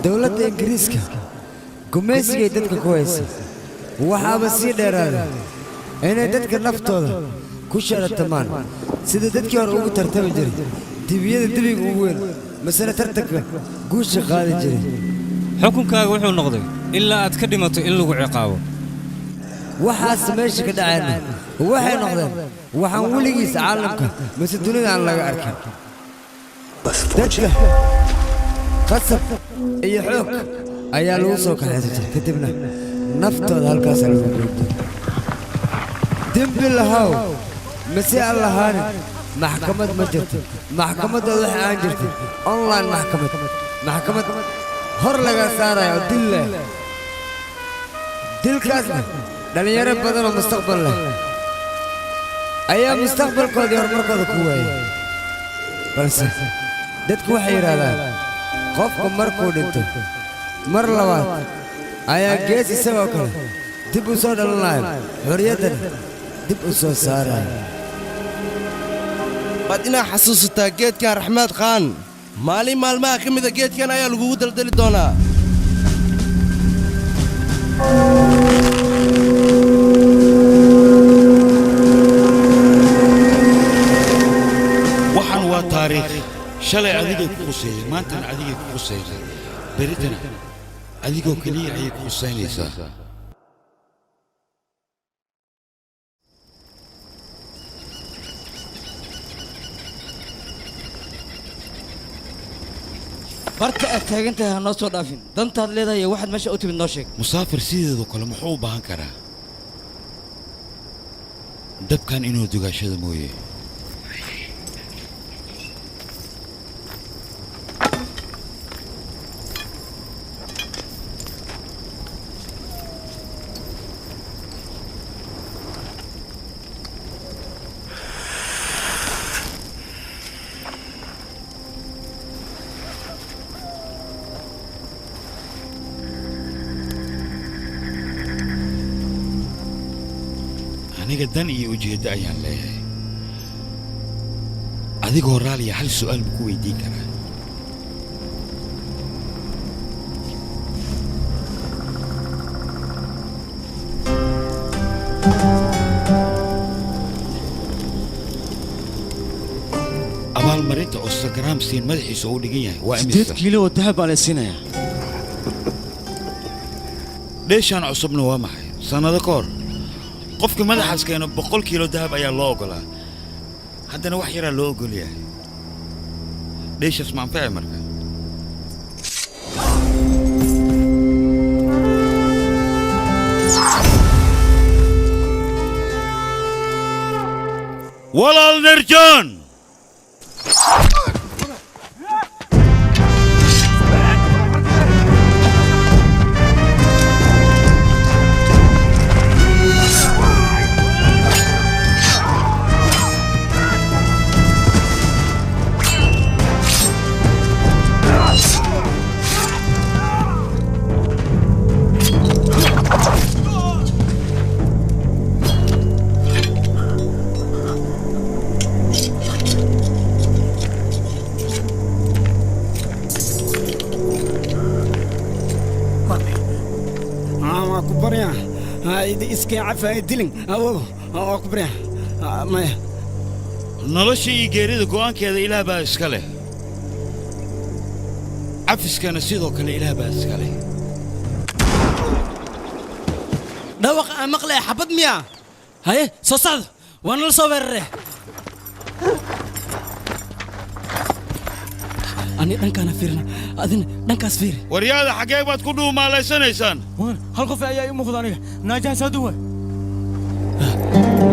dawladda Ingiriiska gumaysiga dadka ku haysa waxaaba sii dheeraaday inay dadka naftooda ku sharatamaan sida dadkii hore ugu tartami jiray dibiyada dibiga ugu weyn masala tartanka guusha qaadi jiray xukunkaaga wuxuu noqday ilaa aad ka dhimato in lagu ciqaabo waxaas meesha ka dhacayna waxay noqdeen waxaan weligiis caalamka mise dunida aan laga arkin dadka qasab iyo xoog ayaa lagu soo kaxaysatay kadibna naftooda halkaas lagu joogtay dembi lahaw mise aan lahaanin maxkamad ma jirto maxkamaddooda waxa aan jirtay online maxkamad hor laga saarayo dil leh dilkaasna dhalinyaro badan oo mustaqbal leh ayaa mustaqbalkoodii horumarkooda ku waayay balse dadku waxay yidhaahdaan qofku markuu dhinto mar labaad ayaa gees isagoo kale dib u soo dhalanayo xorriyaddana dib u soo saarayo waad inaa xasuusataa geedkan raxmaad khaan maalin maalmaha ka mida geedkan ayaa lagugu daldali doonaa waxaan waa taariikh shalay adigay ku quseeyay maantana adigay ku quseeyay beritana adigoo keliya ayay ku quseynaysaa barta aad taagantahay ha noo soo dhaafin dantaad leedahay waxaad meesha u timid noo sheeg musaafir sideedoo kale muxuu u baahan karaa dabkan inuu dugaashada mooye aniga dan iyo ujeeddo ayaan leeyahay adigoo raaliya hal su'aal buu ku weydiin karaa abaalmarinta oo Instagram siin madaxiisa uu dhigan yahay waa imisa 8 kiilo oo dahab aan siinaya dheeshaan cusubna waa maxay sanado ka hor qofka madaxaas keeno 100 kiilo dahab ayaa loo ogolaa haddana wax yaraa loo ogol yahay dheeshaas ma anfacay marka walaal nerjon iska cafaa dilin oo ku bariya ma nolosha iyo geerida go'aankeeda ilaah baa iska leh cafiskana sidoo kale ilaah baa iska leh dhawaq aan maqlay xabad miya haye soo socdo waan la soo weeraray ani dhankana fiirna adina dhankaas fiir waryaada xagee baad ku dhuumaalaynaysaan hal qof ayaa ii muuqda aniga naajaasadu way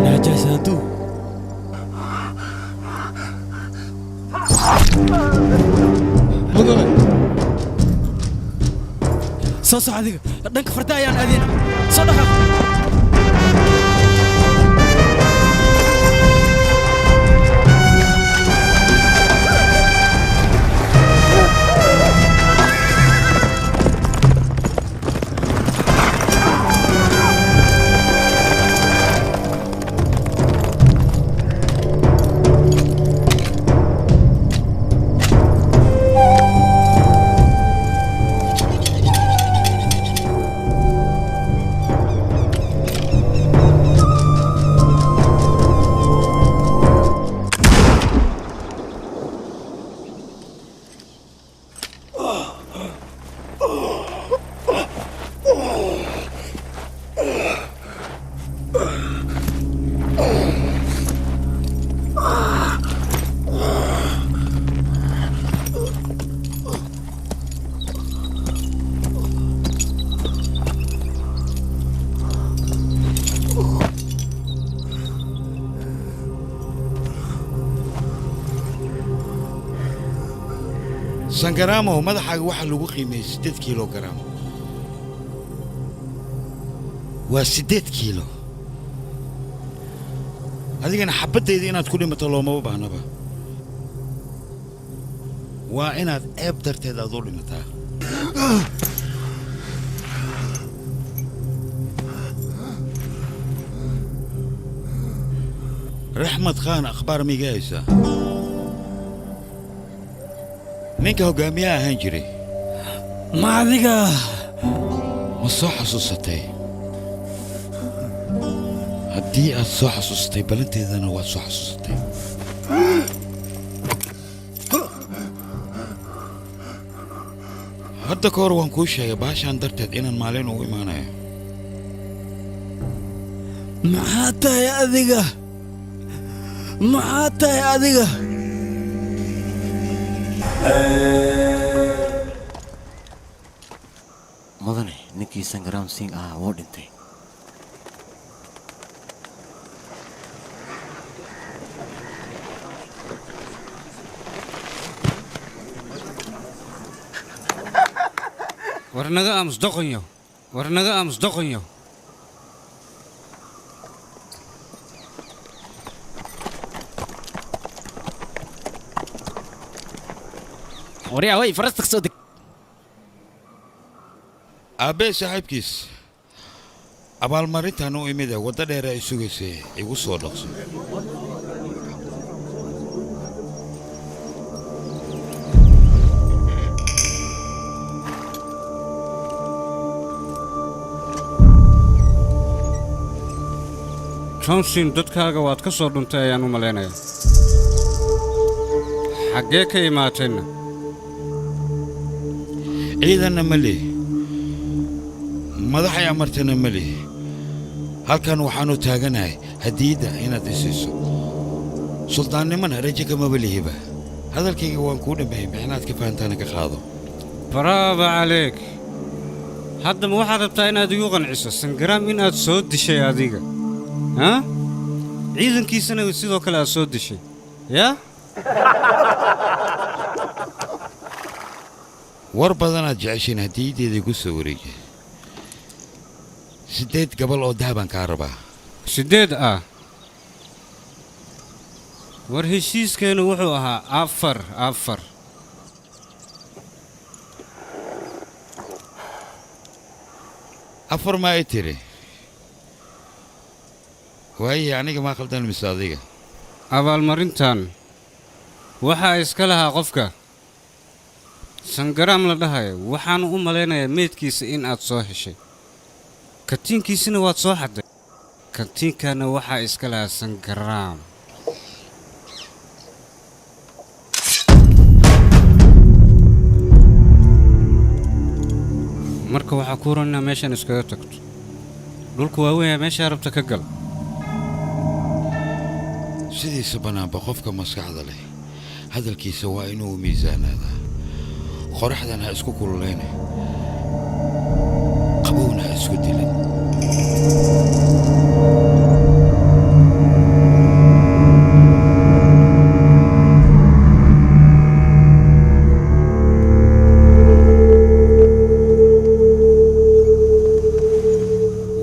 naajaasadu mudane soo soco adiga dhanka farda ayaan aadina soo dhaqaaq sangaraamo madaxaaga waxa lagu qiimeeyay 8 kilogram waa 8 kilo adigana xabaddeeda inaad ku dhimato looma baahnaba waa inaad eeb darteed aad u dhimataa رحمة خان أخبار ميجايسة نينك هو قاميا هنجري ما ذيك مصوحة صوصتي هدي الصوحة صوصتي بلنتي إذا أنا صوحة صوصتي هدا كور وانكوشة يا باشا اندرتد إنا المالين وإيمانا معاتا يا ذيك maxaa tahay adiga mudane ninkii Sangram Singh ah wuu dhintay warnaga aamus doqonyo وريا وي فرستك صدق أبي صاحب كيس أبال مريت أنا وإميدا وده دير يسوقسي يقول صادق johnson dadkaaga waad ka soo dhuntay ayaan u maleynayaa xaggee ka imaatayna ciidana ma leh madaxay amartana ma leh halkan waxaanu taaganahay hadiyadda inaad isiiso suldaannimana rajo kamaba lihiba hadalkayga waan kuu dhammeeyey mixnaad ka fahantaana ka qaado bravo عليك hadda ma waxaad rabtaa inaad igu qanciso Sangram inaad soo dishay adiga ha ciidankiisana sidoo kale aad soo dishay ya war badanaad jeceshiin hadiyaddeeda igu soo wareegay 8 gabal oo dahaban kaa rabaa 8 ah war heshiiskeenu wuxuu ahaa 4 afar ma ay tiri waaye aniga ma khaldan mise adiga abaalmarintan waxaa iska lahaa qofka Sangram la dhahayo waxaan u maleynayaa meedkiisa in aad soo heshay katiinkiisina waad soo xaday katiinkana waxaa iska lahaa Sangram marka waxaa ku ranaa meeshan iskaga tagto dhulku waa weyn meesha rabta ka gal sidiisa banaanba qofka maskaxda leh hadalkiisa waa inuu miisaanaadaa qoraxdan ha isku kululeyne qabowna ha isku dilin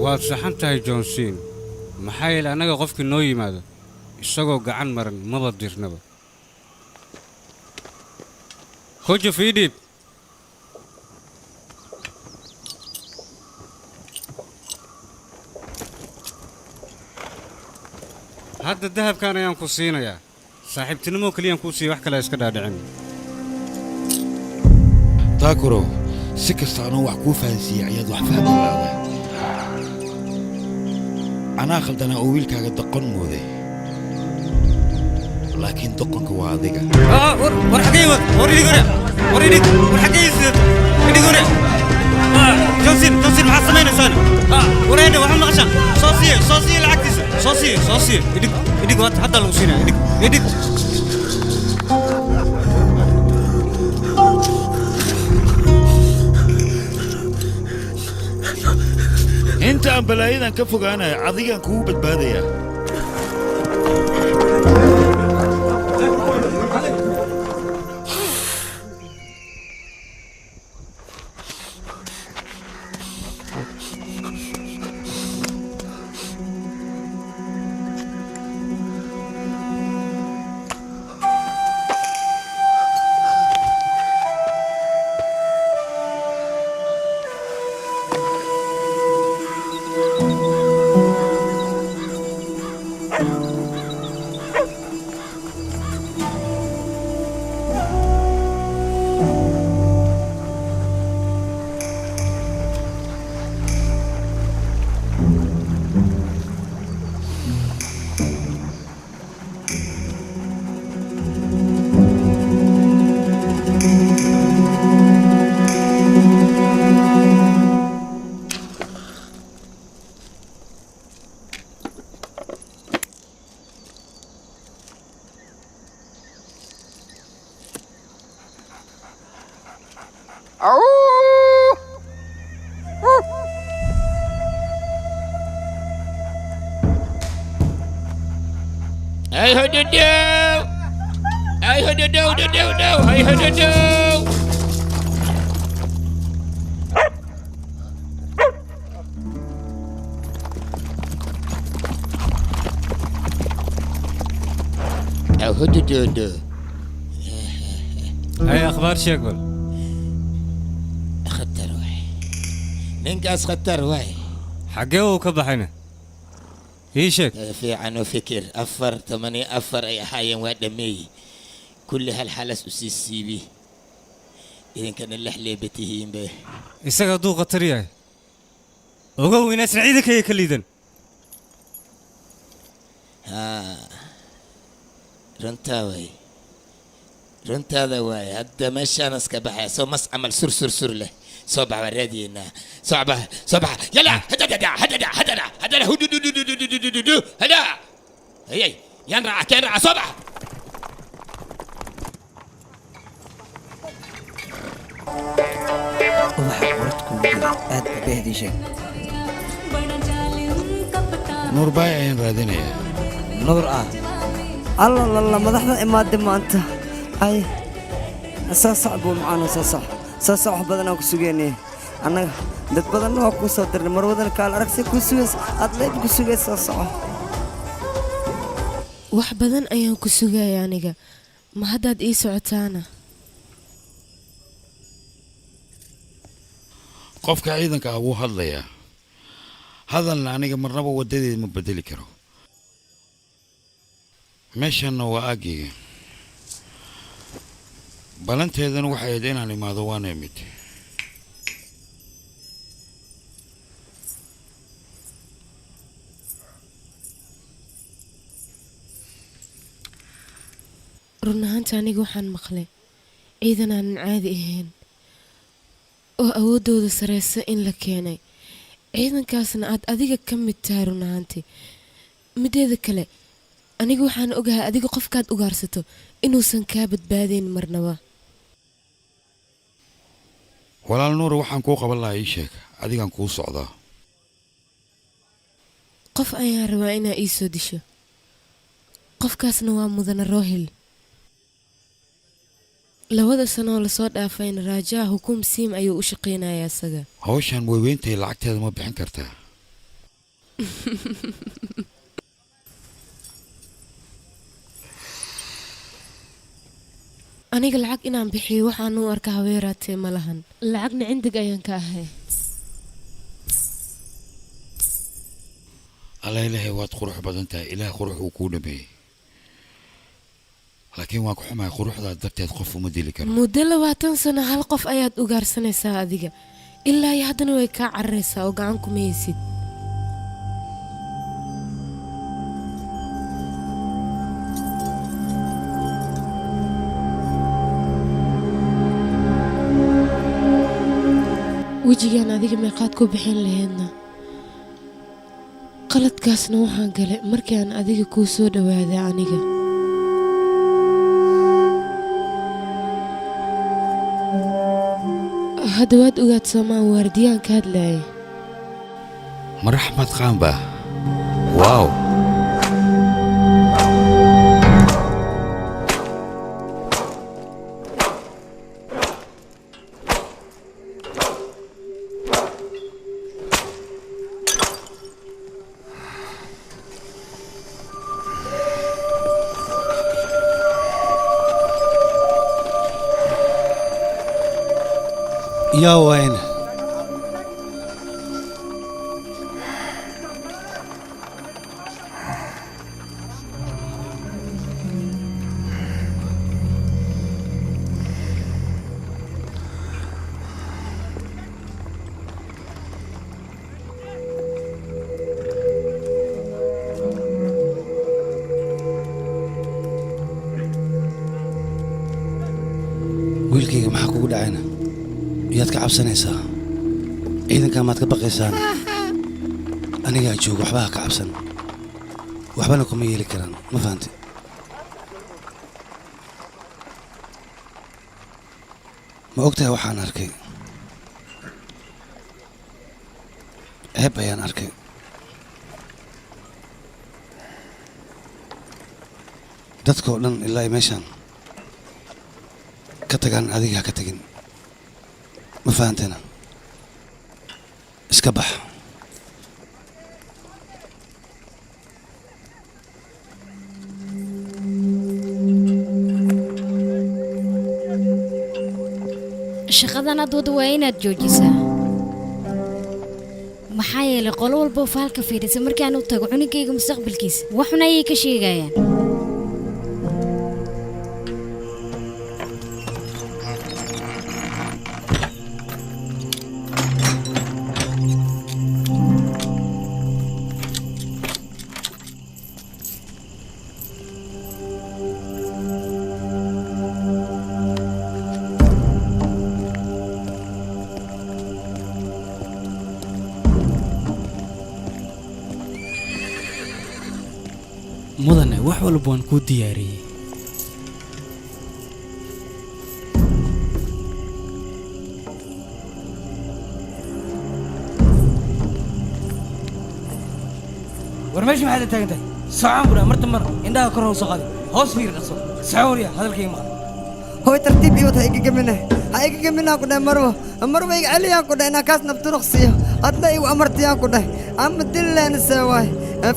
waad saxan tahay johnson maxaa yeelay annaga qofkii noo yimaado isagoo gacan maran maba dirnaba hojo fiidib hadda dahabkan ayaan ku siinayaa saaxiibtinimo kaliyaan kuu siiya wax kale iska dhaadhicin taakuro si kasta anoo wax kuu fahansiiyey ayaad wax fahmi laada anaa khaldanaa oo wiilkaaga doqon mooday laakiin doqonka waa adiga war xagee war idig war xagee idig war johnson maxaad samaynaysaa wareedha waxaad maqashaan soo siiye lacagtiisa soo siiye idig waad hadda lagu siinaya idig inta aan balaayadan ka fogaanayo adigaan kugu badbaadayaa Hey hududu. Hey hududu hududu. Hey hududu. Hey hududu. هاي اخبار شغل خطر واي ننقص خطر واي حقه وكبحنا هيشك في عنو فكر أفر 8 أفر أي حاجة ودمي كل هالحالة أسيسي بي إذا كان اللحلة بتهين به isaga duu qatar yahay ogow inaad ciidanka ay kaliidan ها رنتاوي رنتادا واي هدا ماشي أنا سكبها سو مس عمل سر سر سر له صبح ورادينا صبح صبح يلا هدا هدا هي ينرع كنرع صبح ubaxa quradku aad beehdi sheeg nuur baay ayaan raadinayaa nuur ah alla la madaxda imaade maanta ay soo socbo macaan soo soc wax badan aan ku sugeynay annaga dad badan oo ku soo dirnay mar wadan kaal aragsi ku sugeys aad leeb ku sugeys soo soco wax badan ayaan ku sugayaa aniga ma haddaad ii socotaana qofka ciidanka ah wuu hadlayaa hadalna aniga marnaba wadadeeda ma bedeli karo meeshanna waa aaggiga balanteedana waxay ahayd inaan imaado waana imid run ahaanta aniga waxaan maqlay ciidan aanan caadi ahayn oo awooddooda sareysa in la keenay ciidankaasna aad adiga ka mid tahay run ahaantii mideeda kale aniga waxaan ogahay adiga qofkaad ugaarsato inuusan kaa badbaadayn marnaba walaal nuura waxaan kuu qaban lahaa ii sheeg adigaan kuu socdaa qof ayaan rabaa inaa ii soo disho qofkaasna waa mudane rohil 2 sano oo lasoo dhaafayna raajaa hukuum siim ayuu u shaqaynayaa isaga hawshan weyweyntahay lacagteeda ma bixin kartaa aniga lacag inaan bixiyo waxaan u arkaa haweeraatee ma lahan lacagna cindig ayaan ka ahay alla ilaahay waad qurux badan tahay ilaah qurux uu kuu dhameeyey laakiin waan ku xumahay quruxdaa darteed qof uma dili karo muddo 20 sano hal qof ayaad ugaarsanaysaa adiga ilaa iyo haddana way kaa cararaysaa oo gacan kuma haysid wejigaan adiga meeqaad ku bixin lahaydna qaladkaasna waxaan galay markii aan adiga kuu soo dhawaaday aniga hadda waad ogaad soomaan waardiyaan ka hadlaayay ma raxmad qaan baa waaw يا وين wiilkayga maxaa kugu dhacayna yaad ka cabsanaysaa ciidanka maad ka baqaysaan anigaa joogo waxba ha ka cabsan waxbana kuma yeeli karaan ma fahanti ma ogtahay waxaan arkay ceeb ayaan arkay dadkoo dhan ilaa ay meeshaan ka tagaan adiga ha ka tagin ma fahanteena iska bax shaqadan aad wada waa inaad joojisaa maxaa yeelay qolo walba oo faalka fiirisa markaan u tago cunugayga mustaqbalkiisa waxuna ayay ka sheegayaan mudane wax walba waan kuu diyaariyey war meesha maxaad taagan tahay socon bura marta mar indhaha kor u soo qaadi hoos fiir dhaso socoriya hadalkayga maqal هو ترتيب يوت هيك جمنه هيك جمنه كده مروه هيك عليا كده انا كاس نبترخصيه هتلاقي وامرت يا كده عم دل انا سواي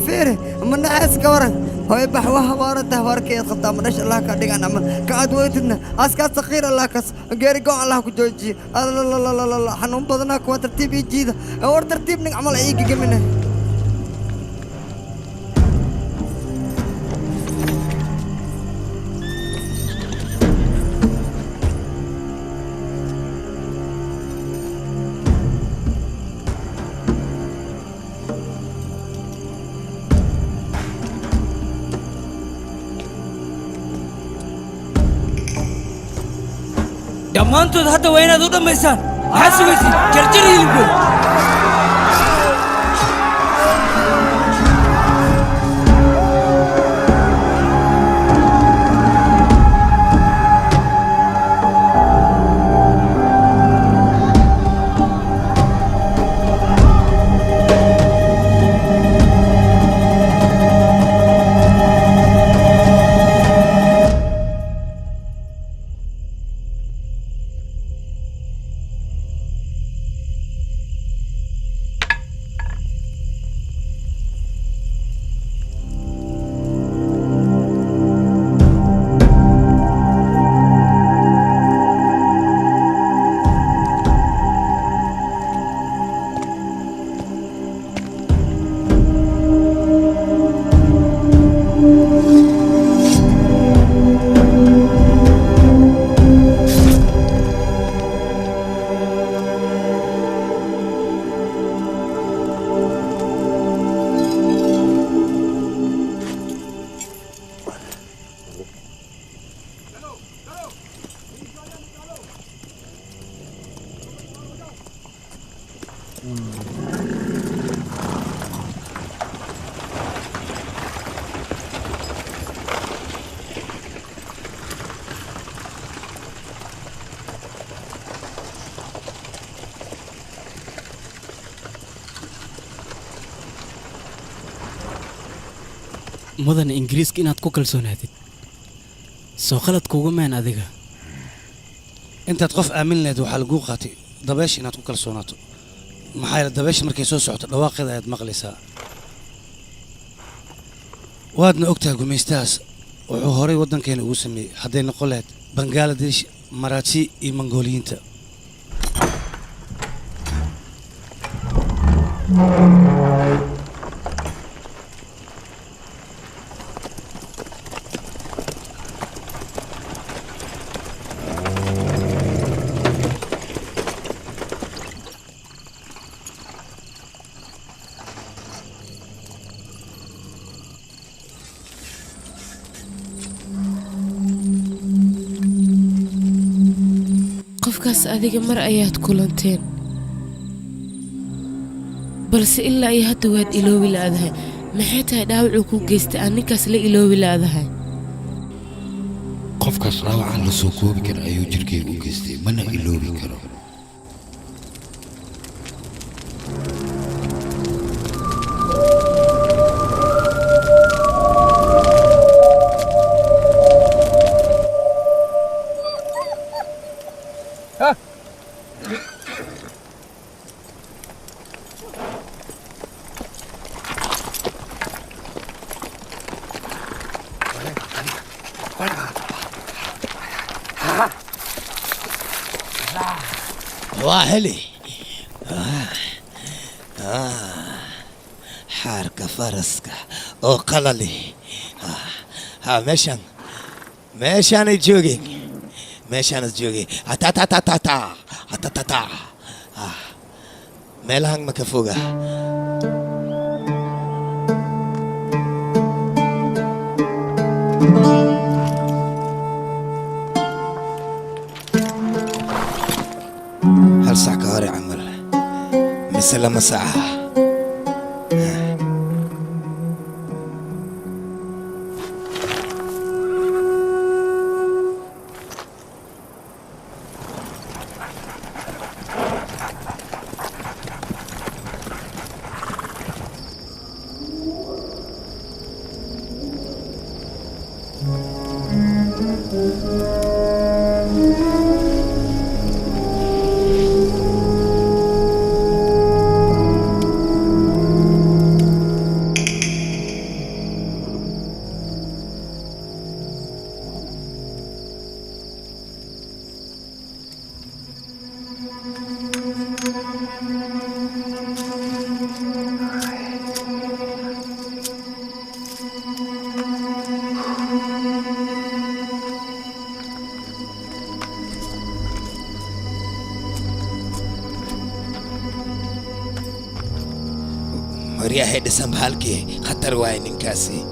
فير من عاس كورن هو بحوها وارده وركي خطا من الله كدغ انا كاد ويتنا اسكا صغير الله كاس غيري جو الله كجوجي لا لا لا لا لا حنون بدنا كو ترتيب يجيده اور ترتيب نعمل هيك جمنه dhammaantood hadda waa inaad u dhammaysaan maxaad sugaysid jarjar hilibkooda mudane ingiriiska inaad ku kalsoonaatid soo qalad kuuga maan adiga intaad qof aamin lahayd waxaa laguu qaatay dabeesha inaad ku kalsoonaato maxaa yeele dabeesha markay soo socoto dhawaaqeeda ayaad maqlaysaa waadna ogtahay gumaystahaas wuxuu horay waddankeena ugu sameeyey hadday noqon lahayd bangaladesh maraaji iyo mongooliyiinta qofkaas adiga mar ayaad kulanteen balse ilaa iyo hadda waad iloobi laadahay maxay tahay dhaawacuu ku geystay aan ninkaas la iloobi laadahay qofkaas dhaawacaan la soo koobi kara ayuu jirkeyga u geystay mana iloobi karo واهلي حارك فرسك او قللي ها مشان الجوجينج مشان الجوجي تا تا تا تا تا تا تا تا ملهن مكفوقة هل ساعة كهاري عمر مثل لما ساعة مريا هيدا سنبهالكي خطر واين انكاسي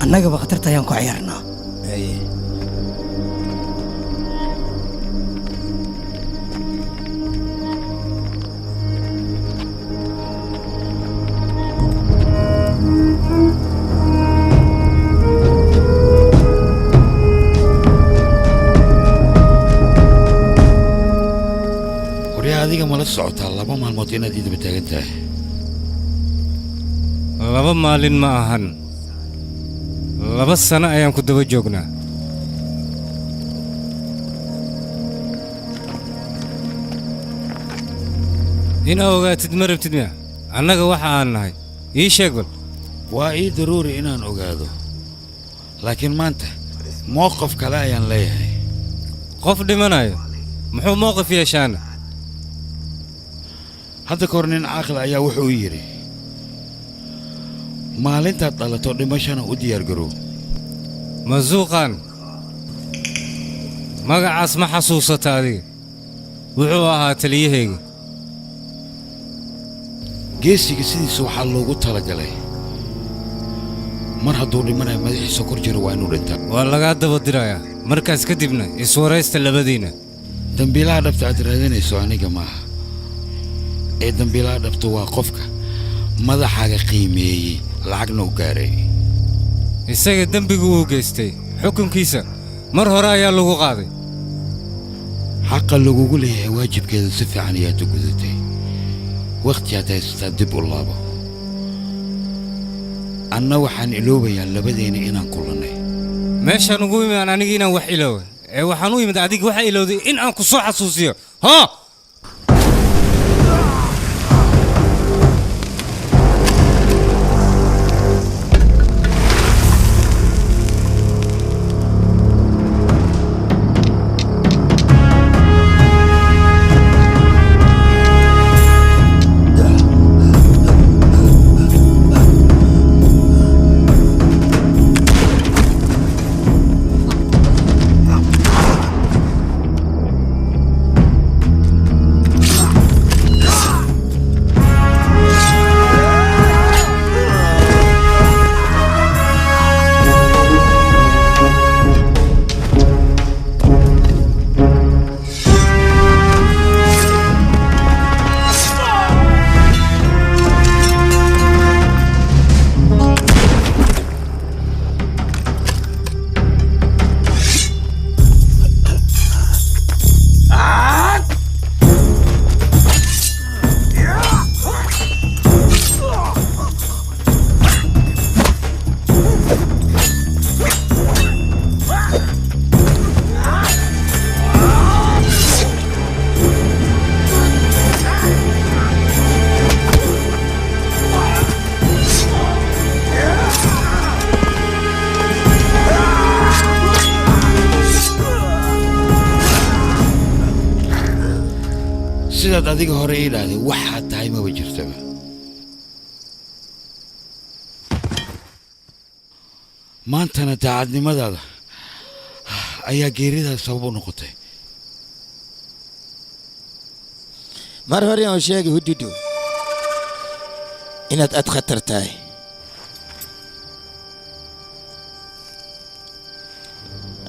annaga ba khatarta ayaan ku ciyaarnaa اي وريا هذيك ما لسعوتها الله ما الموتينا دي بتاعتها laba maalin ma ahan 2 sano ayaan ku daba joognaa inaa ogaatid ma rabtid miya annaga waxa aan nahay ii sheeg bal waa ii daruuri inaan ogaado laakiin maanta mowqif kale ayaan leeyahay qof dhimanayo muxuu mowqif yeeshaana hadda kahor nin caaqil ayaa wuxuu yidhi maalintaad dhalato dhimashana u diyaargarow masuuqan magacaas ma xasuusata adiga wuxuu ahaa taliyahayga geesiga sidiisa waxaa loogu talagalay mar hadduu dhimanayo madaxiisa kor jiro waa inuu dhintaa waa lagaa daba dirayaa markaas kadibna iswaraysta labadiina dambiilaha dhabta aad raadinayso aniga maaha ee dambiilaha dhabta waa qofka madaxaaga qiimeeyey lacagna u gaaray isaga dembigu uu geystay xukunkiisa mar hore ayaa lagu qaaday xaqa lagugu leeyahay waajibkeeda si fiican ayaad u gudatay waqti aad haysataa dib u laabo anna waxaan iloobayaa labadeena inaan kulannay meeshaan ugu imaan aniga inaan wax iloowa ee waxaan u imid adiga waxa ilowday in aan ku soo xasuusiyo haa sidaad adiga hore ii dhahday waxaad tahay maba jirtaba maantana daacadnimadaada ayaa geeridaas sabab u noqotay mar hore aan sheegay hududu inaad aad khatar tahay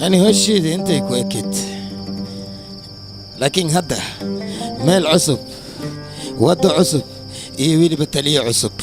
ani hosheeda intay ku ekid laakiin hadda meel cusub waddo cusub iyo weliba taliyo cusub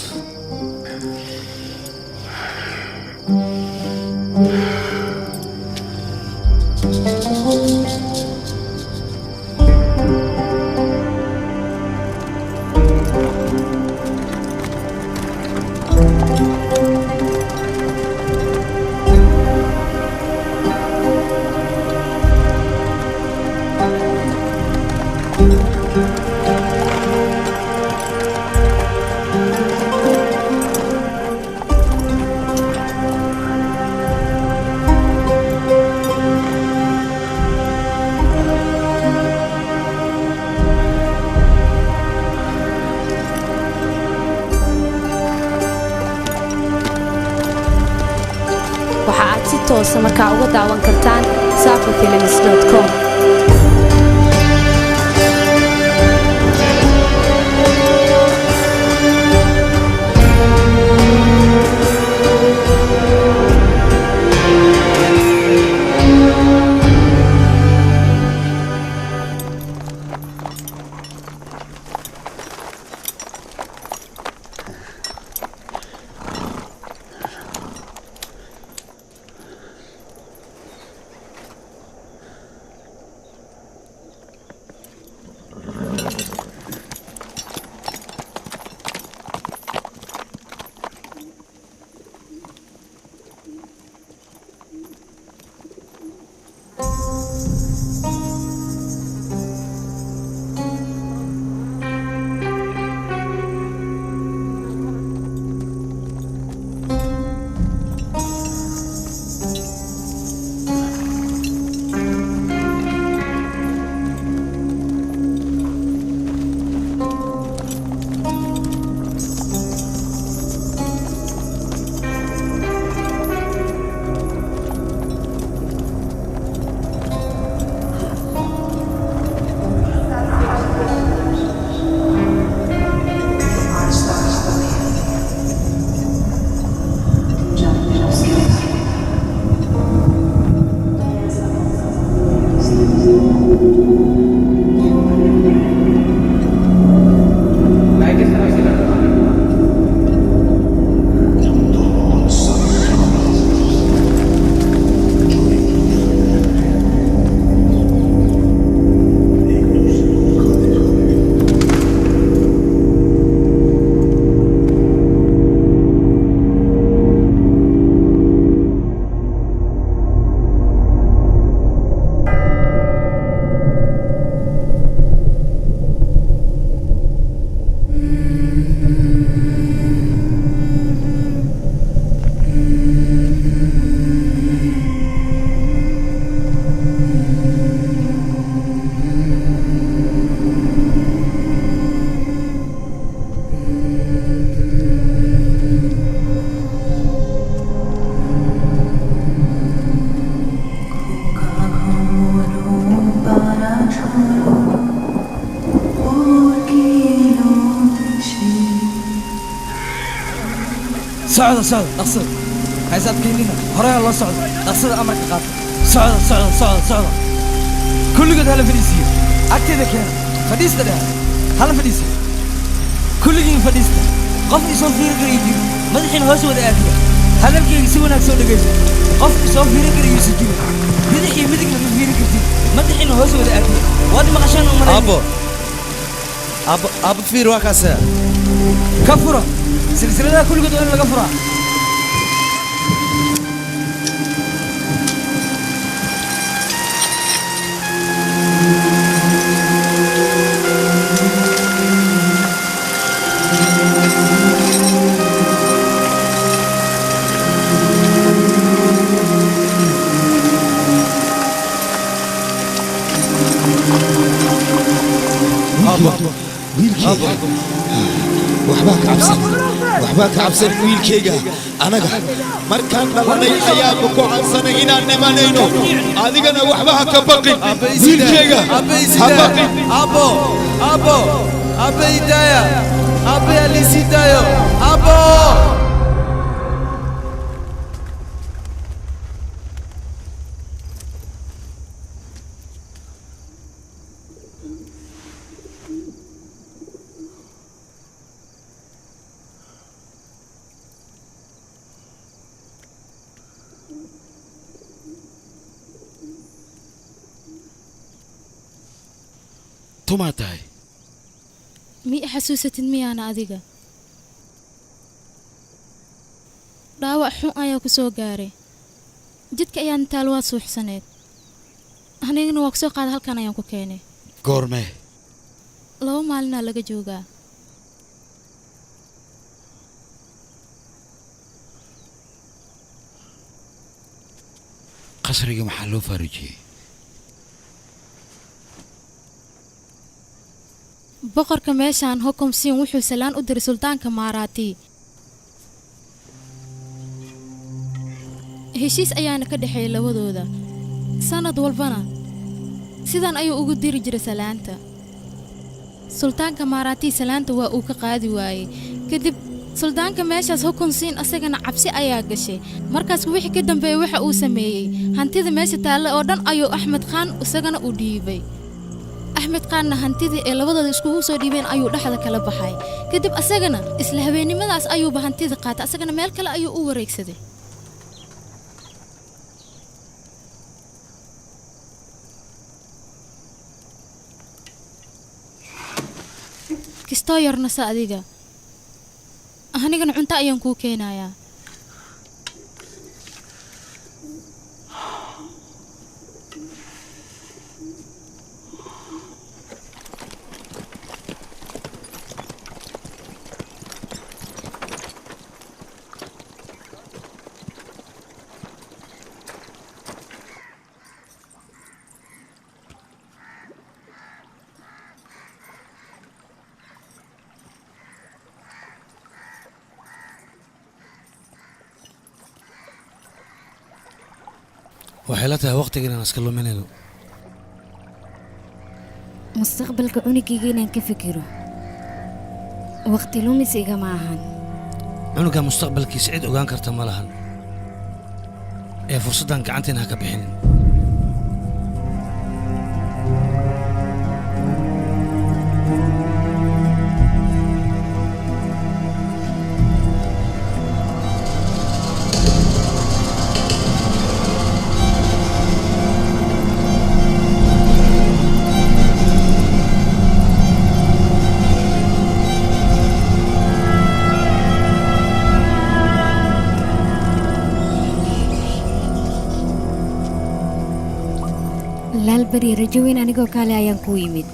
waxa aad si toosa markaa uga daawan kartaan safafilms.com صعد صعد أقصد هيسات كيلنا هراء الله صعد أقصد أمرك قاطع صعد صعد صعد صعد كل قد هلا فليسية أكتر كان فليس ده هلا فليسية كل جين فليس ده قف يسوي فيه قريبي ما الحين هوس ولا أبيه هلا كي يسوي نفسه ده جيش قف يسوي فيه قريبي يسجل بدي يمدك من فيه قريبي ما الحين هوس ولا أبيه وادي ما عشان أبو أبو فير واكاسة كفرة سلسلة كل قد ولا كفرة أبو Abo, wiilkayga. Waxbaa ka cabsan. Waxbaa ka cabsan wiilkayga. Anaga markaan dhalanay ayaa ku cabsanay inaan dhimanayno. Adigana waxba ha ka baqin. Wiilkayga. Ha baqin. Abo, Abo Hidaya. Abo Alisidayo. Abo. tumaa tahay mi xasuusatid miyaana adiga dhaawac xun ayaa ku soo gaaray jidka ayaan taal waa suuxsaneed anigana waa ku soo qaada halkan ayaan ku keenay goormee 2 maalina laga joogaa qasriga maxaa loo faarujiyey boqorka meeshaan hukum siin wuxuu salaan u diray sultaanka maaraati heshiis ayaana ka dhaxeeyay labadooda sanad walbana sidan ayuu ugu diri jiray salaanta sultaanka maaraati salaanta waa uu ka qaadi waayay kadib sultaanka meeshaas hukum siin asagana cabsi ayaa gashay markaas wixii ka dambeeyay waxa uu sameeyay hantida meesha taalla oo dhan ayuu Axmed Khan isagana u dhiibay Axmed Khan hantidii ee labadooda isku soo dhiibeen ayuu dhaxda kala baxay kadib asagana isla habeenimadaas ayuu hantida qaatay asagana meel kale ayuu u wareegsaday kistoo yarna sa adiga anigana cunto ayaan kuu keenayaa waxay la tahay waqtiga inaan iska luminayno mustaqbalka cunugayga inaan ka fikiro waqti lumis igama ahan cunuga mustaqbalkiisa cid ogaan karta ma lahan ee fursaddan gacanteena ha ka bixinin bari rajo weyn anigoo kale ayaan ku yimid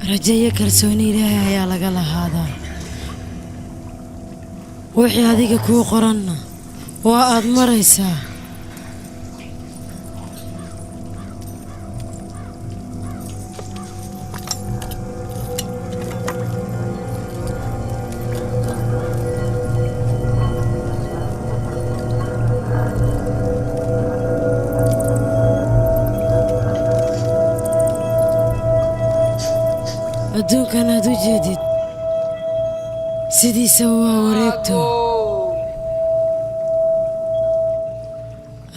rajo iyo kalsooni ilaahay ayaa laga lahaadaa wixii adiga kuu qoranna waa aad maraysaa adduunkan aad u jeedid sidiisa waa wareegto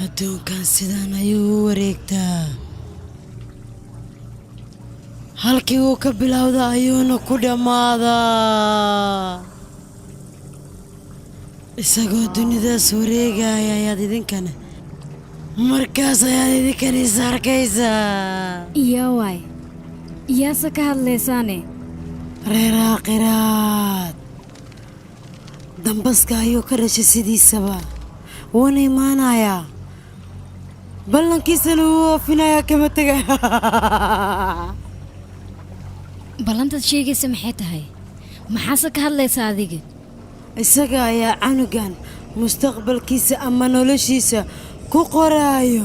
adduunkan sidaan ayuu u wareegtaa halkii uu ka bilowda ayuuna ku dhammaadaa isagoo dunidaas wareegaya ayaad idinkana markaas ayaad idinkana is arkaysaa iyo waay iyaase ka hadlaysaane reer aakhiraad dambaska ayuu ka dhashay sidiisaba wuuna imaanayaa ballankiisana wuu oofinayaa kama tega ballantaad sheegaysa maxay tahay maxaase ka hadlaysaa adiga isaga ayaa canugan mustaqbalkiisa ama noloshiisa ku qoraayo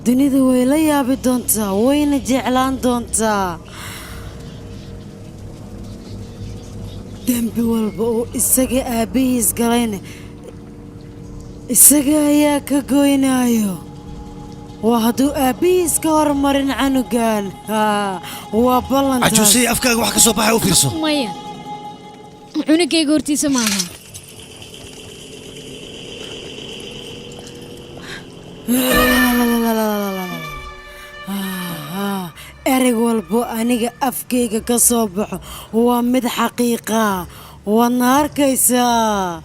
dunida way la yaabi doontaa wayna jeclaan doontaa dembi walba uu isaga aabbihiis galayna isaga ayaa ka goynaayo waa hadduu aabbihiis ka hormarin canugan waa ballantaas cajuusay afkaaga wax ka soo baxay u fiirso maya cunugayga hortiisa maaha ereg walbo aniga afkayga ka soo baxo waa mid xaqiiqa waadna arkaysaa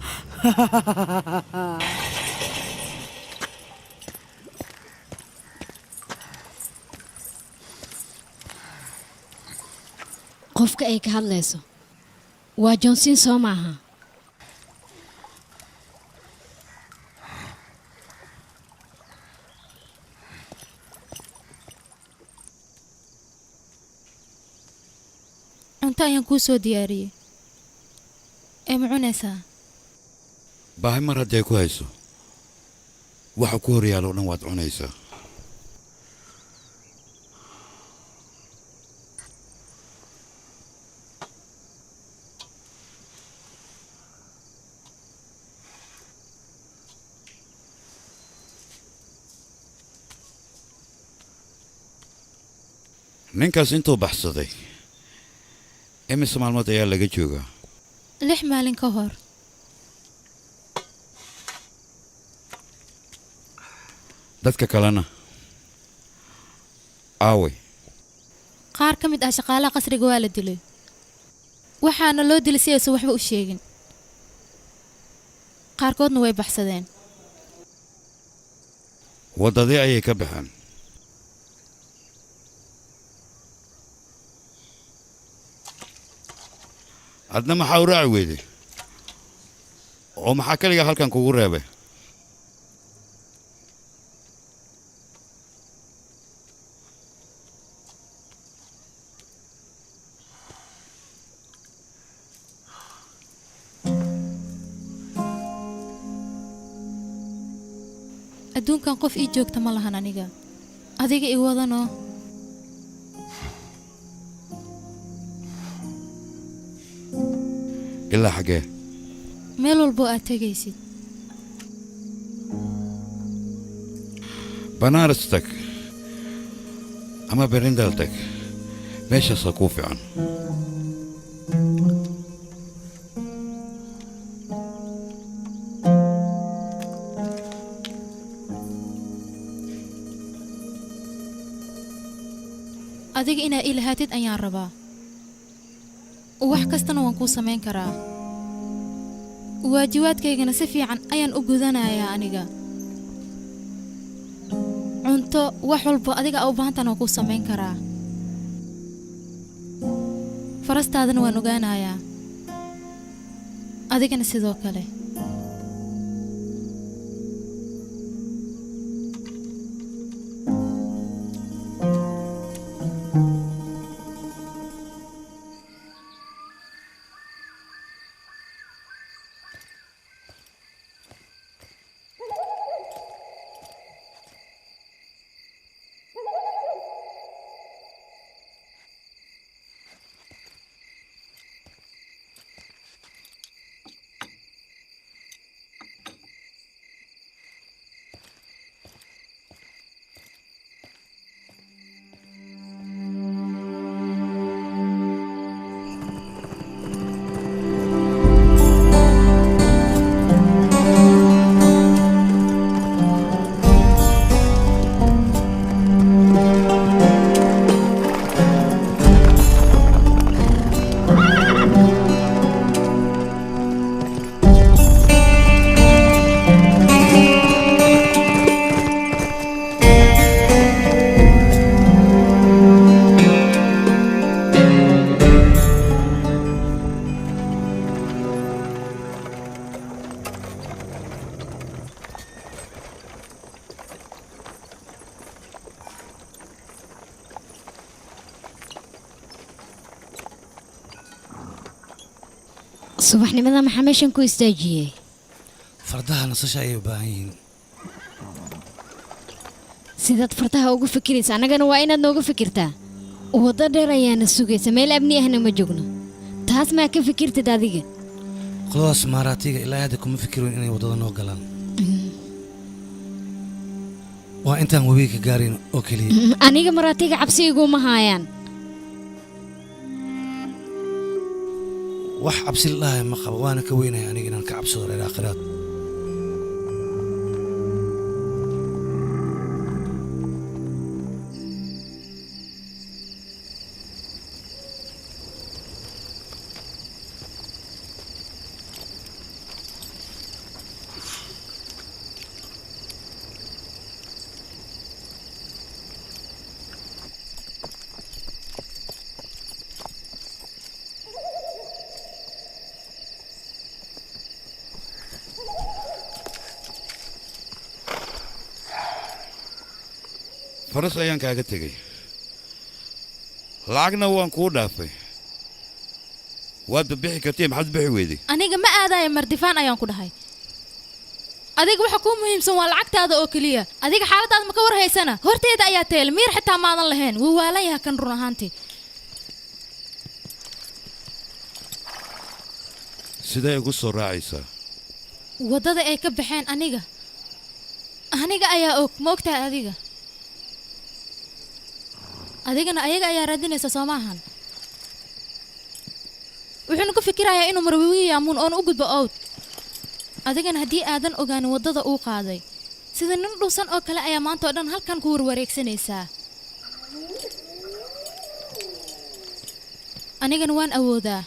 qofka ay ka hadlayso waa johnson soo maaha cunto ayaan kuu soo diyaariyey ee ma cunaysaa baahi mar haddii ay ku hayso waxa ku hor yaalo dhan waad cunaysaa ninkaas intuu baxsaday imise maalmood ayaa laga joogaa 6 maalin ka hor dadka kalena aaway qaar ka mid ah shaqaalaha qasriga waa la dilay waxaana loo dilay si aysan waxba u sheegin qaarkoodna way baxsadeen waddadii ayay ka baxeen adna maxaa u raaci weyday oo maxaa kaliga halkan kugu reebay adduunkan qof ii joogta ma lahan aniga adiga ii wadanoo ilaa xaggee meel walbo aad tegaysid banaaras tag ama berindal tag meeshaasaa kuu fiican adiga inaa ii lahaatid ayaan rabaa wax kastana waan kuu samayn karaa waajibaadkaygana si fiican ayaan u gudanayaa aniga cunto wax walba adiga u baahantan waan kuu samayn karaa farastaadana waan ogaanayaa adigana sidoo kale subaxnimada maxaa meeshan ku istaajiyey fardaha nasasha ayay u baahan yihiin sidaad fartaha ugu fikiraysa annagana waa inaad nooga fikirtaa waddo dheer ayaana sugaysa meel amni ahna ma joogno taas maa ka fikirtid adiga qoladaas maaraatiga ilaa hadda kuma fikirin inay waddada noo galaan waa intaan webiga ka gaarin oo keliya aniga maraatiga cabsi iguma haayaan wax cabsi la'ahay ma qabo waana ka weynaya aniga inaan ka cabsado reer aakhiraad faras ayaan kaaga tegey lacagna waan kuu dhaafay waad bixi kartay maxaad bixi weyday aniga ma aadaya mardifaan ayaan ku dhahay adiga waxa kuu muhiimsan waa lacagtaada oo keliya adiga xaaladaad ma ka war haysana horteeda ayaa teel miir xitaa maadan lahayn wuu waalan yahay kan run ahaantii sidee igu soo raacaysaa waddada ay ka baxeen aniga ayaa og ma ogtahay adiga adigana ayaga ayaa raadinaysa soo maahan wuxuuna ku fikirayaa inuu marwiigi yaamuun oona u gudbo owd adigana haddii aadan ogaanin waddada uu qaaday sida nin dhuusan oo kale ayaa maanta oo dhan halkan ku warwareegsanaysaa anigana waan awoodaa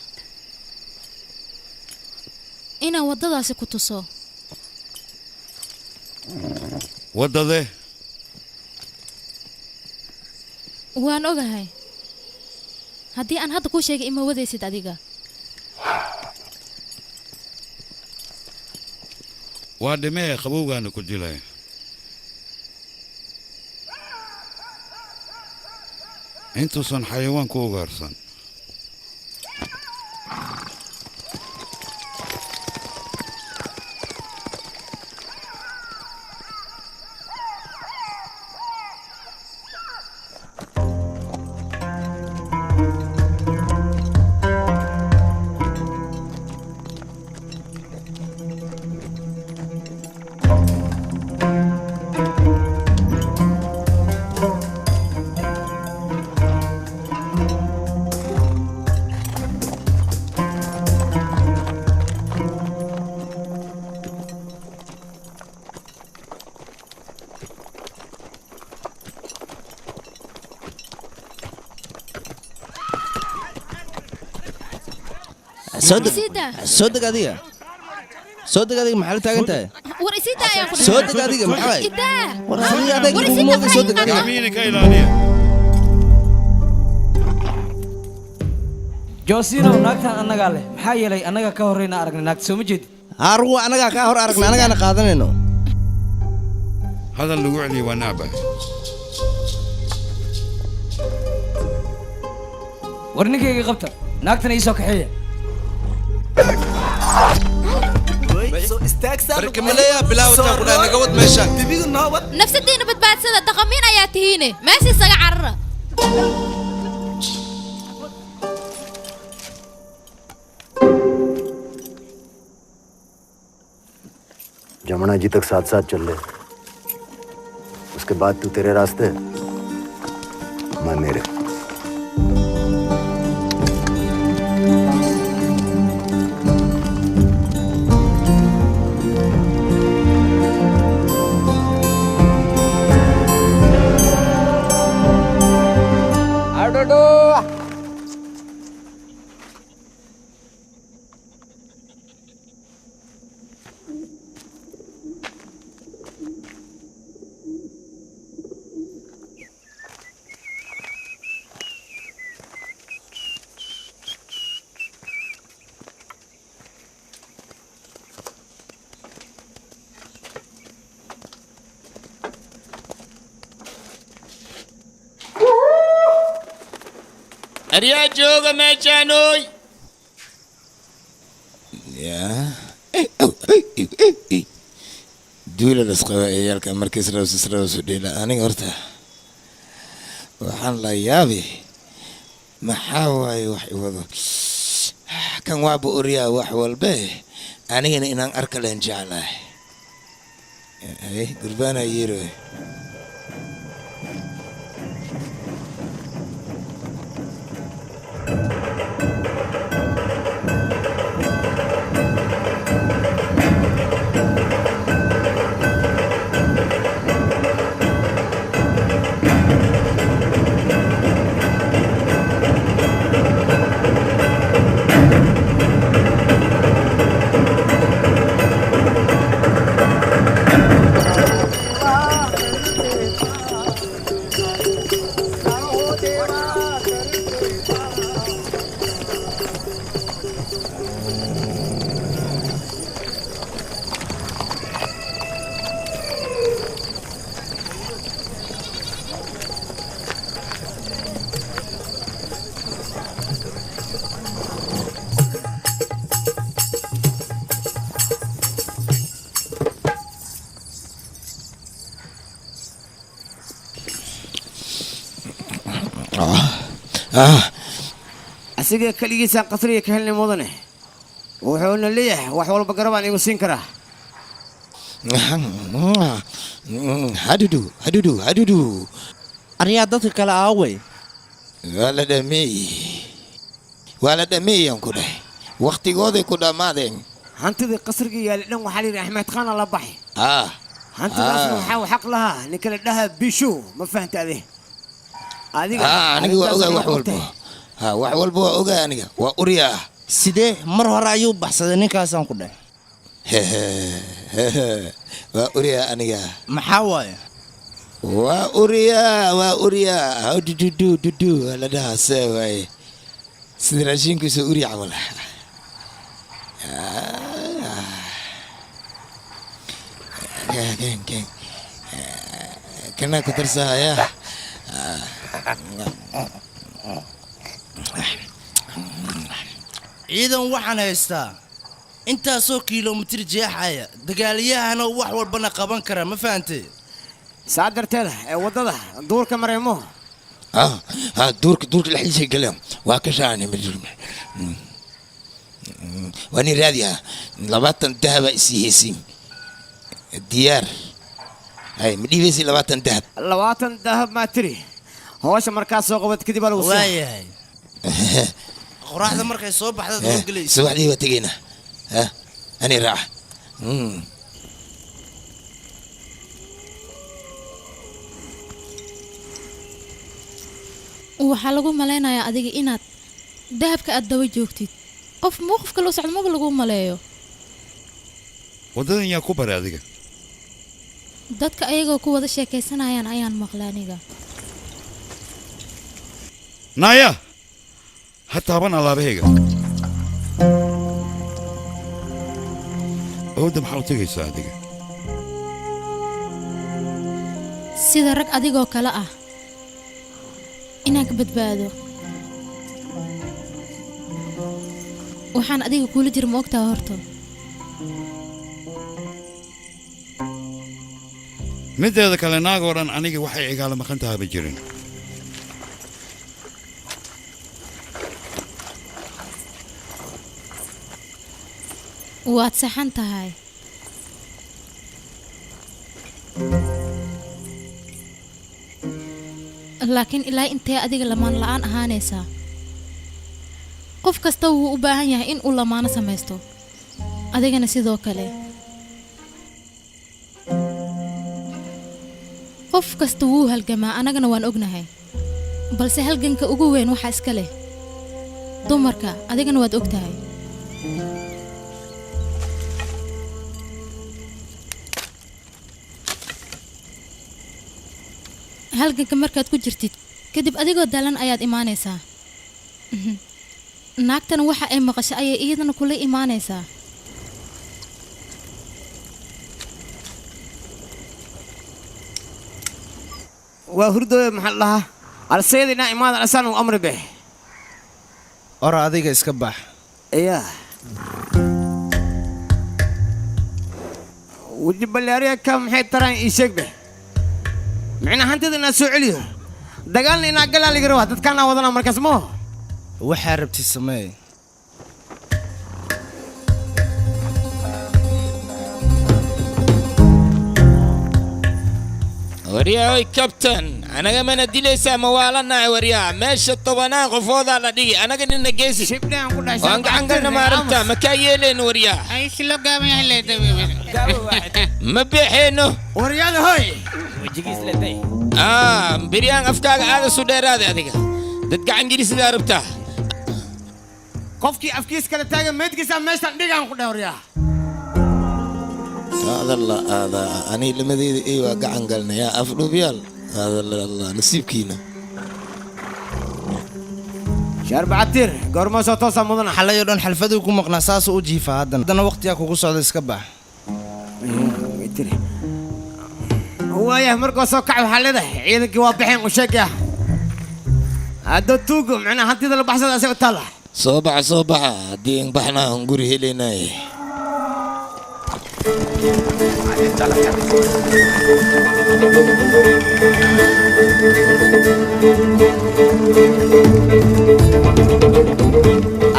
inaan waddadaasi ku tuso waddadee waan ogahay haddii aan hadda kuu sheegay ima wadaysid adiga waa dhimee qabowgaana ku dilay intuusan xayawaan ku ugaarsan soo deg adiga maxaa la taagan tahay war isita ayaan ku soo deg adiga maxaa war adiga adag ugu mooday soo deg adiga amiina ka ilaaliya joosino naagtan annagaa leh maxaa yeelay annaga ka horreyna aragnay naagta soo ma jeedid aarugu annagaa kaa hor aragnay annagaana qaadanayno hadal lagu celiyo waa nacba war ninkayga qabta naagtana ii soo kaxeeya nafsadiina badbaadsada daqamiin ayaa tihiine meesha isaga carara Jamuna जी तक साथ साथ चल रहे उसके बाद तू तेरे रास्ते मैं मेरे أريا جوجا ما جانوي يا duula lasqaba ciyaalka markiis raws dhila aniga horta waxaan la yaabi maxaa waaye wax i wado kan waaba oryaa wax walbe anigana inaan arka leen jeclahay gurbaana yiro asiga kaligiisa qasriga ka helnay mudane wuxuuna leeyahay wax walba garabaan igu siin karaa hadudu aryaa dadka kale aaway waa la dhameeyaan ku dhahay waqtigooday ku dhammaadeen hantidii qasriga yaali dhan waxaa layidhi axmed khaana la baxay ah hantidaasna waxaa xaq lahaa ninka la dhahaa bisho ma fahanta ade aniga waa ogaa wax walba wax walba waa ogaa aniga waa uryaa sidee mar hore ayuu baxsaday ninkaasaan ku dhahay waa uryaa aniga maxaa waaye waa uryaa dudu la dhahaa see waaye sida raashinkiisa urya camal kana ku tarsahaya ciidan waxaan haystaa intaasoo kiiloomitir jeexaya dagaalyahana wax walbana qaban kara ma fahantay saa darteeda ee waddada duurka mareemo duurka dhexdiisa galeen waa ka shaacnay waa nin raadi ah 20 dahaba isii haysiin diyaar hay ma dhiibaysi 20 dahab 20 dahab ma tiri hawsha markaas soo qabad kadib lagu soo waayahay qoraxda markay soo baxdo doo galayso subaxdii waa tagayna ani raax waxaa lagu malaynayaa adiga inaad dahabka aad daba joogtid qof mowqifka loo socdo maba lagu maleeyo waddadan yaa ku baray adiga dadka ayagoo ku wada sheekaysanayaan ayaan maqlay aniga naaya ha taaban alaabahayga awda maxaa u tegaysaa adiga sida rag adigoo kale ah inaan ka badbaado waxaan adiga kuula jira ma ogtaha horta mideeda kale naagoo dhan aniga waxay igaala maqan tahaba jirin waad saxan tahay laakiin ilaa intee adiga lamaan la'aan ahaanaysaa qof kasta wuu u baahan yahay in uu lamaano samaysto adigana sidoo kale qof kasta wuu halgamaa annagana waan ognahay balse halganka ugu weyn waxaa iska leh dumarka adigana waad og tahay halganka markaad ku jirtid kadib adigoo daalan ayaad imaanaysaa naagtana waxa ay maqasho ayay iyadana kula imaanaysaa waa hurdooda maxaa lahaa alseydina imaad asan uu amri beh ora adiga iska bax ayaa وجبلاريا كم حي ترى يشك به معنا هنتي الناس سعليه دقالنا إن أقل على جروات تتكلم وضعنا مركز مو وحاربتي السماء وريا كابتن انا كمان ديليسا موالنا وريا ماشي الطبنا غفوض على دي انا قد نجيسي شبنا نقول وانك عندنا ما عرفت مكايلين وريا اي شلو قام يحلي ما بيحينه وريا هاي وجيكيس لدي بريان افكار هذا سودير هذا هذيك دتك عن جلس داربته قفكي افكيس كده تاجي ميت قسم ماشي تنديك عن كده وريا هذا الله هذا أنا لما ذي إيوه قاعد قالنا يا أفلو بيال هذا الله نسيب كينا شرب عتير قرما صوتو سمودنا حلا يدون حلفدو يكون مقناصاص وجيفا هذا وقت ياكو قصة السكبة هو يا مركو سوكع وحلده عيدك واضحين وشقة هذا توقو معنا هنتي ذا البحث هذا سوى طلع صباح دين بحنا نقولي هلينا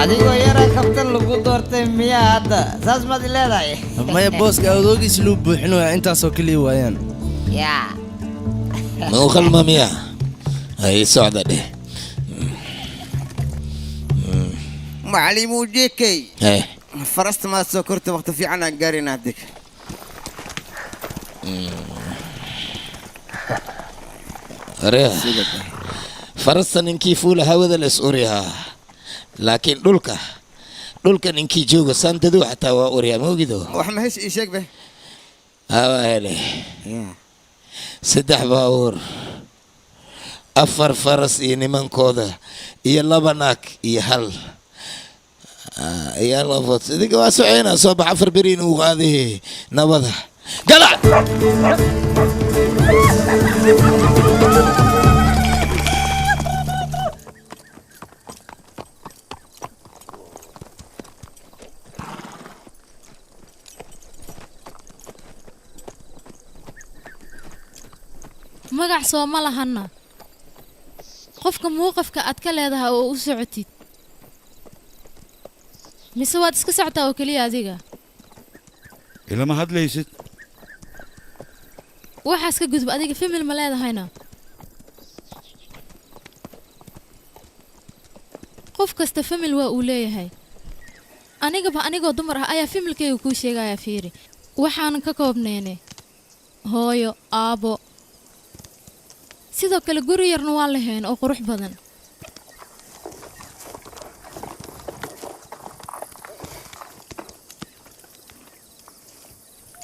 adigoo yara kabtan lagu doortay miyaa hadda saas maad leedahay maya booska awdoogiis luu buuxinaya intaasoo keliya waayaan yaa مو خلمة مياه هاي سعدة دي معلم وجيكي ايه فرست ما سكرت وقت في عنا قارين هديك ريا فرست ننكي فولا هذا الاسوريها لكن دولك ننكي جوجو سانتدو حتى وأوريا موجودو وحما هيش إيشك به هاي سدح باور أفر فرس من كودا يلا بناك يهل يلا فوت ديك واسعينا صباح عفر برين وهذه نبضة قلع magac soo ma lahana qofka muuqafka aad ka leedahay oo u socotid mise waad iska socotaa oo keliya adiga ilama hadlaysid waxaas ka gudub adiga famil ma leedahayna qof kasta famil waa uu leeyahay anigoo dumar ah ayaa familkayga kuu sheegaya fiiri waxaanan ka koobnayne hooyo aabo sidoo kale guri yarna waa lahayn oo qurux badan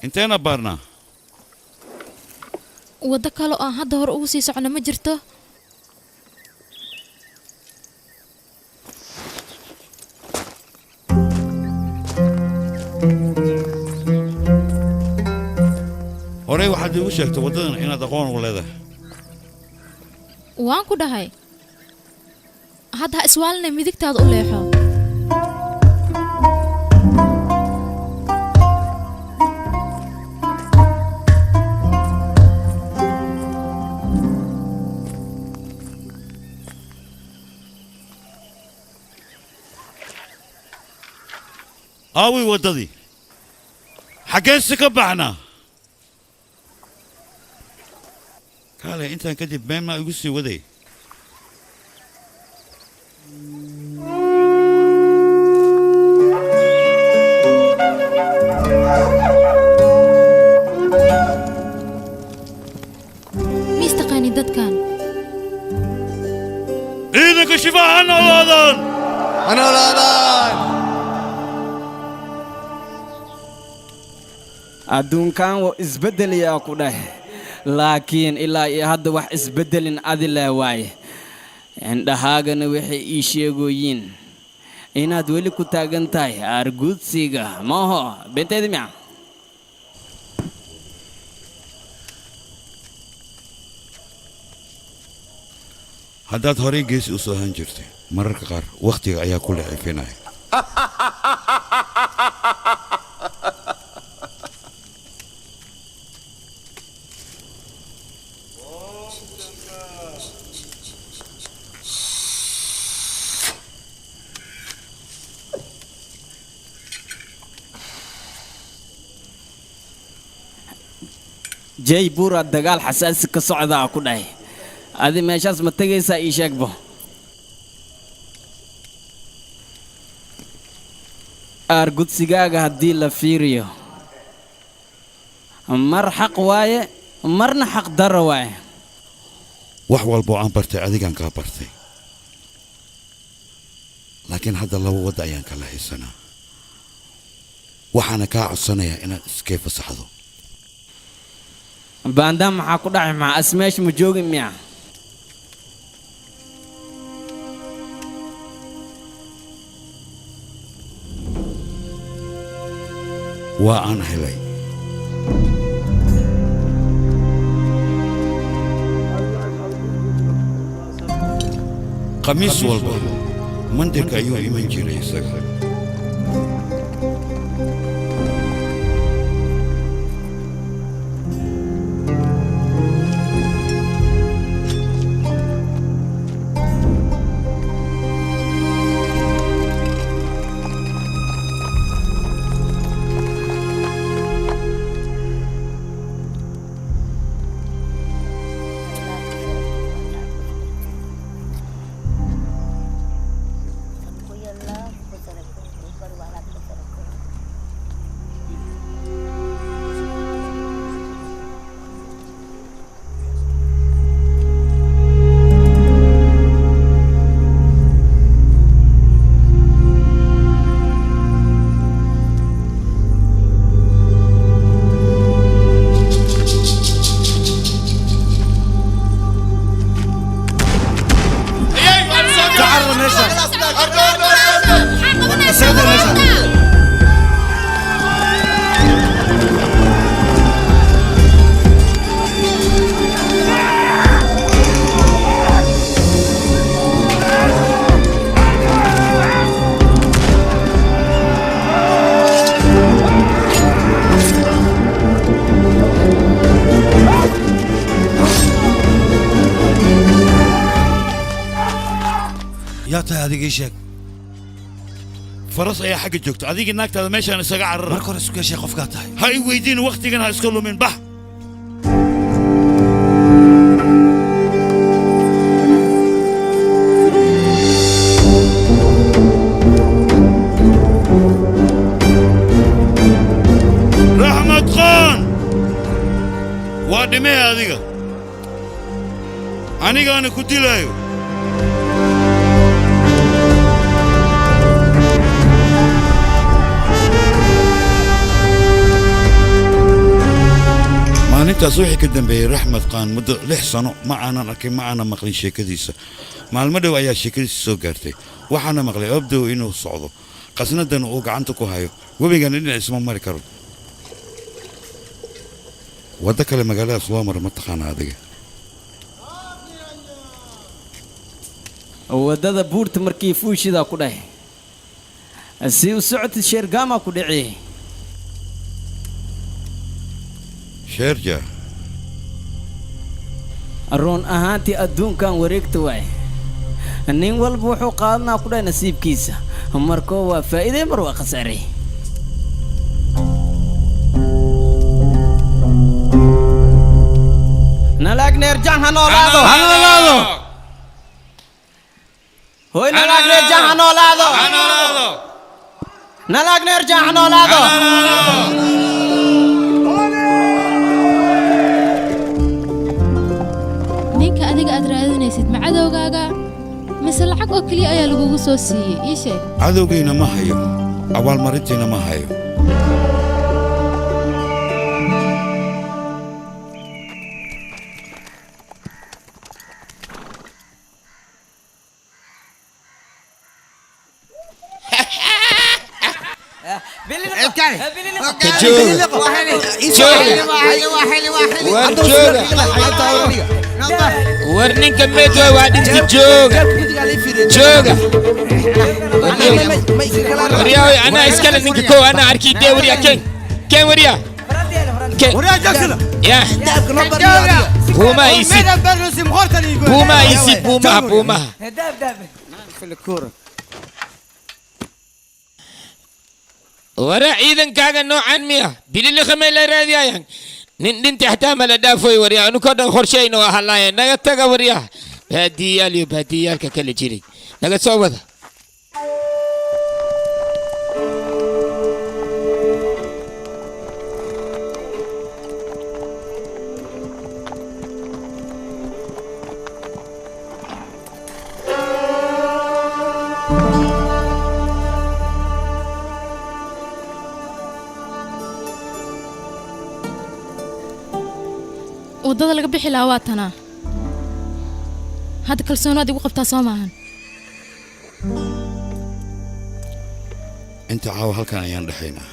inteena baarnaa waddo kale oo aan hadda hore ugu sii socno ma jirto horey waxaad iigu sheegtay waddadan inaad aqoon u leedahay waan ku dhahay hadda ha iswaalinay midigtaada u leexo aaway waddadii xaggeensi ka baxnaa kaale intaan kadib been maa igu sii waday miistaqaani dadkan ciidanka shifaa ha noolaadaan adduunkan waa isbeddelayaa ku dheh laakiin ilaa iyo hadda wax isbeddelin adi leh waaye indhahaagana waxay ii sheegoyiin inaad weli ku taagan tahay aargudsiga maaho benteedi miya haddaad horey geesi u soo ahaan jirtay mararka qaar wakhtiga ayaa ku leexeefinaya جاي بورا دجال حساس كصعدة كله هذه ماشاس متجيسة إيشك به أرجوت سجاجة هدي لفيريو مر حق واي مرنا حق در واي wax walba oo aan bartay adigaan kaa bartay laakiin hadda laba wada ayaan kala haysanaa waxaana kaa codsanayaa inaad iskee fasaxdo baandam maxaa ku dhacay ma asmeesh ma joogin miya waa aan helay khamiis walba mandirka ayuu iman jiray isaga فرص أي حاجة جوكت أديك إنك تهذا ماشي أنا سجع الرر مركور اسكو شيخ قفقاتها هاي ويدين وقت جنها اسكولو من بح رحمة خان وادمي هذيك أنا كنت لايو maalintaas wixii ka dambeeyay raxmad qaan muddo 6 sano ma aanan arkin ma aanan maqlin sheekadiisa maalmo dhow ayaa sheekadiisa soo gaartay waxaana maqlay abdow inuu socdo qasnadan uu gacanta ku hayo webigan dhinaciisa ma mari karo wadda kale magaaladaas waa mar ma taqaan adiga wadada buurta markii fuushida ku dhahay si u socod sheergama ku dhicay شرجة رون أهانتي أدون كان وريكت واي نين والبوحو قادنا كده نصيب كيسة مركو فائدة مروا خساري نلاك نرجع هنولادو هوي نلاك نرجع هنولادو نلاك نرجع هنولادو ninka adiga aad raadinaysid ma cadowgaaga mise lacag oo kaliya ayaa lagugu soo siiyey ii sheeg cadowgayna ma hayo abaalmarintiina ma hayo ورنين كميت واحد انت جوجا جوجا وريا انا اسكال انك كو انا اركي دي وريا كين وريا وريا جاكسون يا بوما يسيب بوما يسيب بوما بوما داب داب في الكورة ورا إذا كاغا نوعا ميا بلي خمي لا راديا نين تحتمل دافوي وريا انو كدن خرشين وهلاي نغا تغا وريا باديال باديال ككل جيري نغا سوبدا wadada laga bixi lahaa waa tana hadda kalsoonaad igu qabtaa soo maahan inta caawa halkan ayaan dhaxaynaa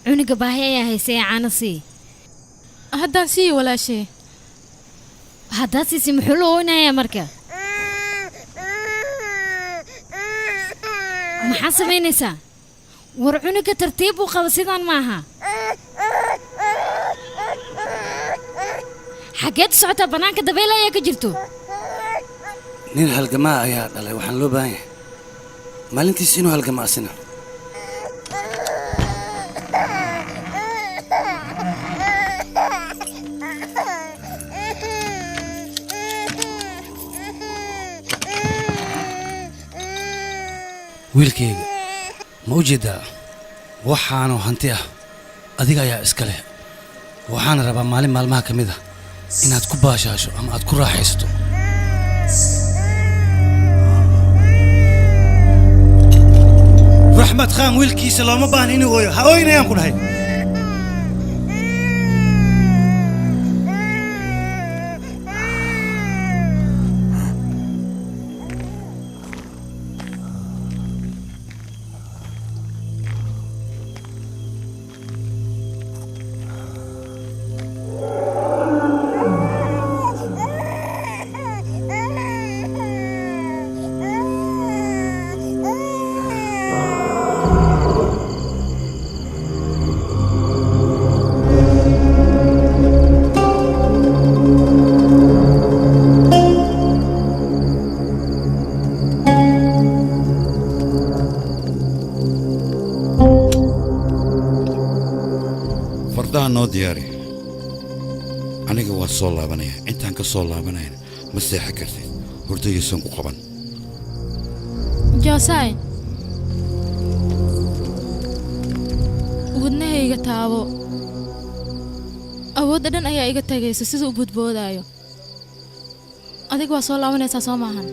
cuniga baahi ayaa haysay caano sii haddaan sii walaashee haddaad siisi muxuu la ooynayaa marka maxaa samaynaysaa war cuniga tartiib uu qaba sidaan maaha xaggeed u socotaa bannaanka dabayl ayaa ka jirto nin halgamaa ayaa dhalay waxaan loo baahan yahay maalintiis inuu halgama asina wiilkayga ma u jeedaa waxaanu hanti ah adiga ayaa iska leh waxaan rabaa maalin maalmaha ka mid ah inaad ku baashaasho ama aad ku raaxaysato raxmad khaan wiilkiisa looma baahna inuu ooyo ha ooynayaan ku dhahay noo diyaari aniga waa soo laabanaya intaan ka soo laabanayna ma seexan kartid hurdaysan ku qaban joosaay wadnahayga taabo awoodda dhan ayaa iga tagaysa sida u budboodaayo adiga waa soo laabanaysaa soo maahan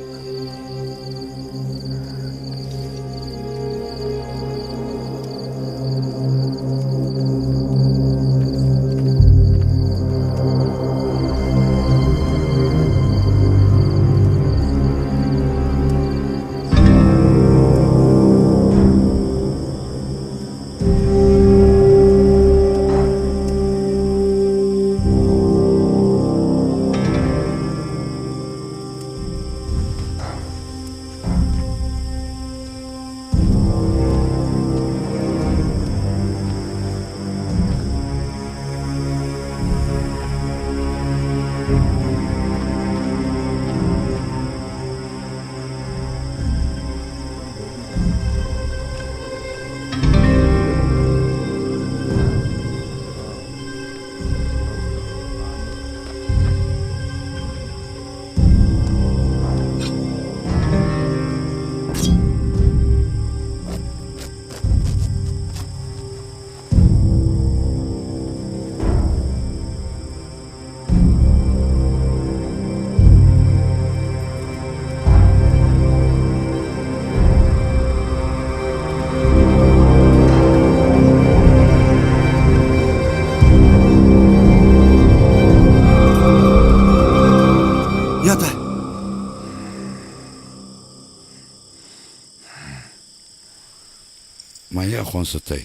ma ii aqoonsatay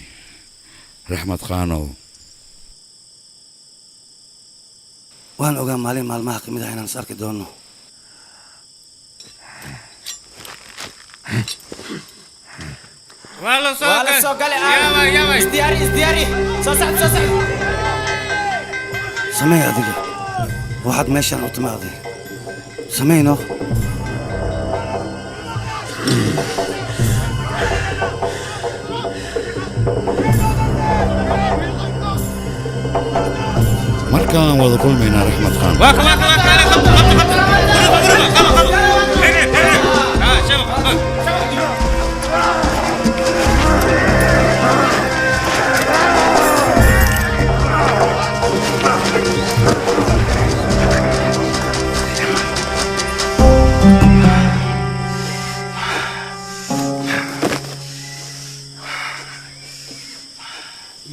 raxmad qaanow waan ogaa maalin maalmaha ka mid ah inaan is arki doono والله soo gale isdiyaari soo socod samee adiga waxaad meeshaan u timaaday sameyno markaan wada kulmaynaa raxmad qaan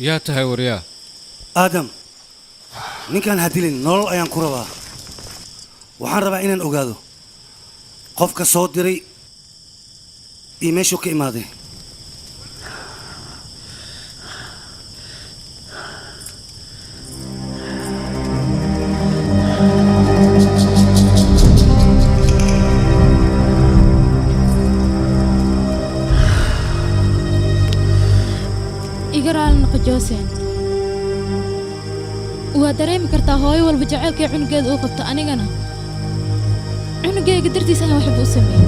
yaa tahay waryaa aadam ninkaan hadilin nolol ayaan ku rabaa waxaan rabaa inaan ogaado qofka soo diray iyo meeshuu ka imaaday igaraal noqo joosen waa dareemi kartaa hooyo walba jacaylkay cunugeeda uu qabto anigana cunugeyga dartiis aan waxba u sameeyey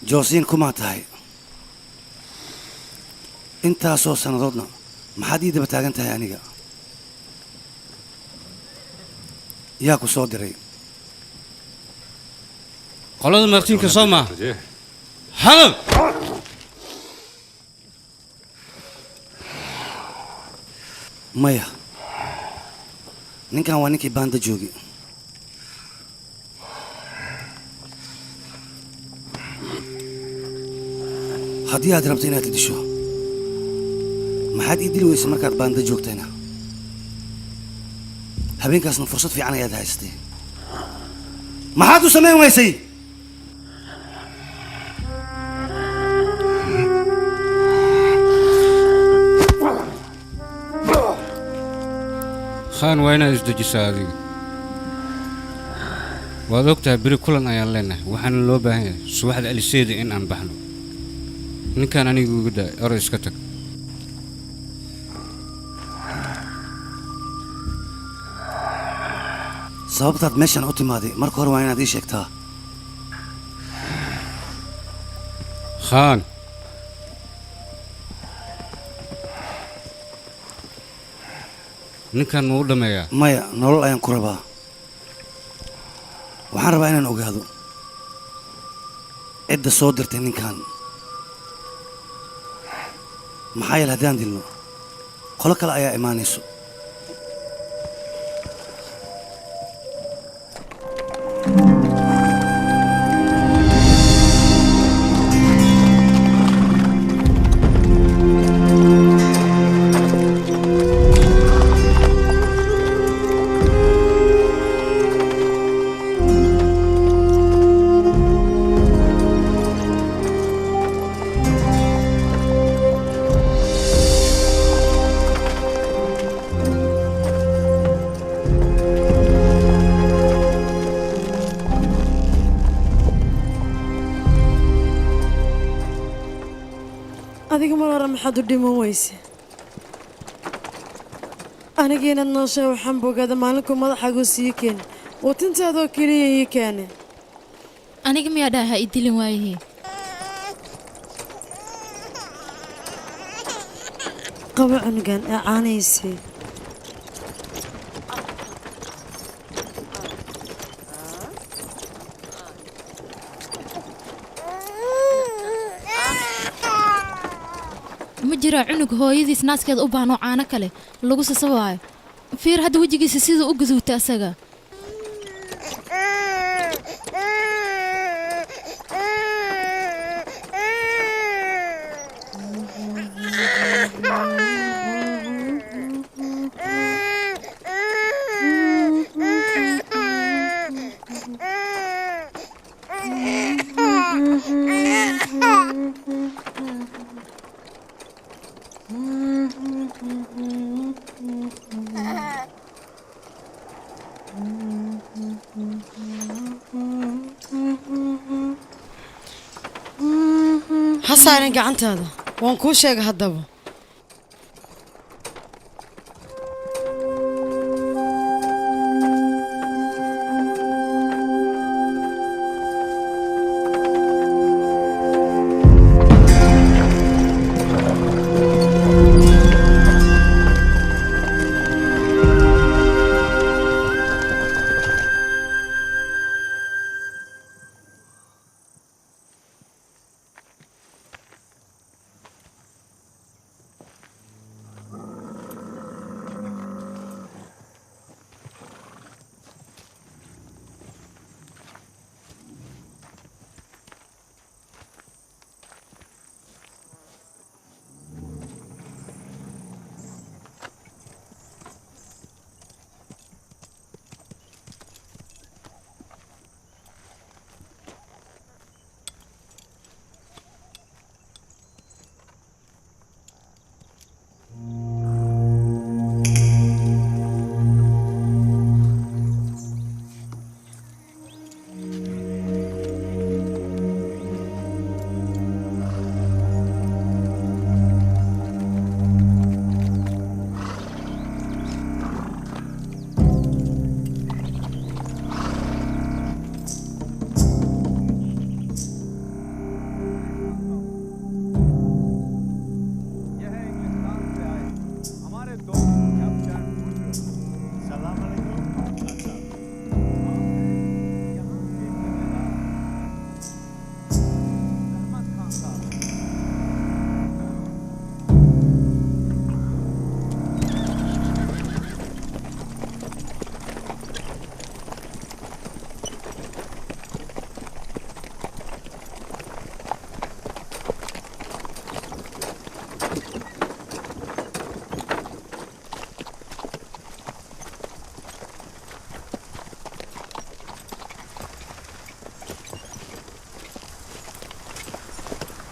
joosiin kumaa tahay intaasoo sannadoodna maxaad ii daba taagan tahay aniga yaa ku soo diray qolada martiinka soo maa hadal maya ninkan waa ninkii baanda joogi haddii aad rabto inaad disho maxaad ii dili weysa markaad baanda joogtayna habeenkaasna fursad fiican ayaad haystay maxaad u samayn weysay khaan waa inaad isdejisaa adiga waad ogtahay beri kulan ayaan leenahay waxaana loo baahan yahay subaxda aliseeda in aan baxno ninkaan anigu igu daa oro iska tag sababtaad meeshaan u timaaday marka hore waa inaad ii sheegtaa khaan ninkan ma u dhammeeyaa maya nolol ayaan ku rabaa waxaan rabaa inaan ogaado cidda soo dirtay ninkan maxaa yeele haddaan dilno qolo kale ayaa imaanayso adiga mar hore maxaad u dhiman weyse aniga inaad nooshaa waxaan bogaada maalinku madaxaagu sii keen watintaadoo keliya ii keene aniga miyaa dhaha i dilin waayihii qabo cunugan ee caanaysay ma jiraa cunug hooyadiis naaskeeda u baahnoo caano kale lagu sasabaayo fiir hadda wejigiisa siduu u gaduutay asaga saarin gacantaada waan kuu sheegay haddaba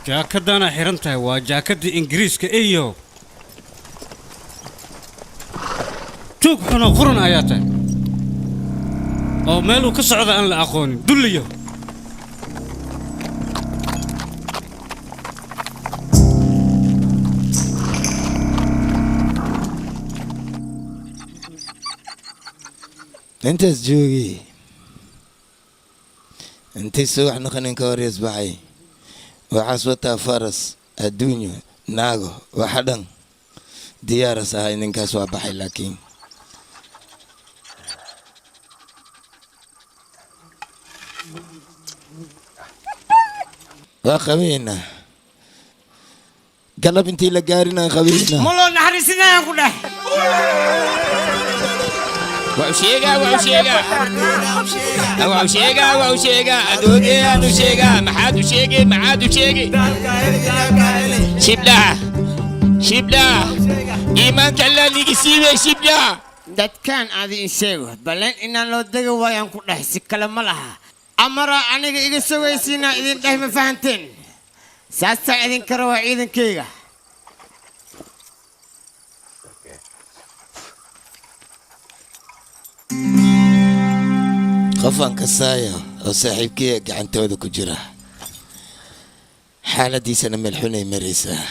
jaakadana xiran tahay waa jaakadii ingiriiska iyo tuug xuno qurun ayaa tahay oo meel uu ka socda aan la aqoonin dulliyo intaas joogi intay subax noqonin ka hor isbaxay waxaas wataa faras adduunyo naago waxa dhan diyaaras ahay ninkaas waa baxay laakiin waa qabeynaa galab intii la gaarinaan qabeynaa molo naxariisinayaan ku dheh وشيغا أدوغي أنو شيغا محادو شيغي محادو شيغي شبلا إيمان كلا نيجي سيبي شبلا dadkaan aadi in sheego balan inaan loo daga waayaan ku dhahay si kale ma laha amara aniga iga sugaysiinaa idin dheh ma fahanteen saastaa idinka rabaa ciidankayga qofaan kasaayo oo saaxiibkii gacantooda ku jira xaaladiisana meel xunay maraysaa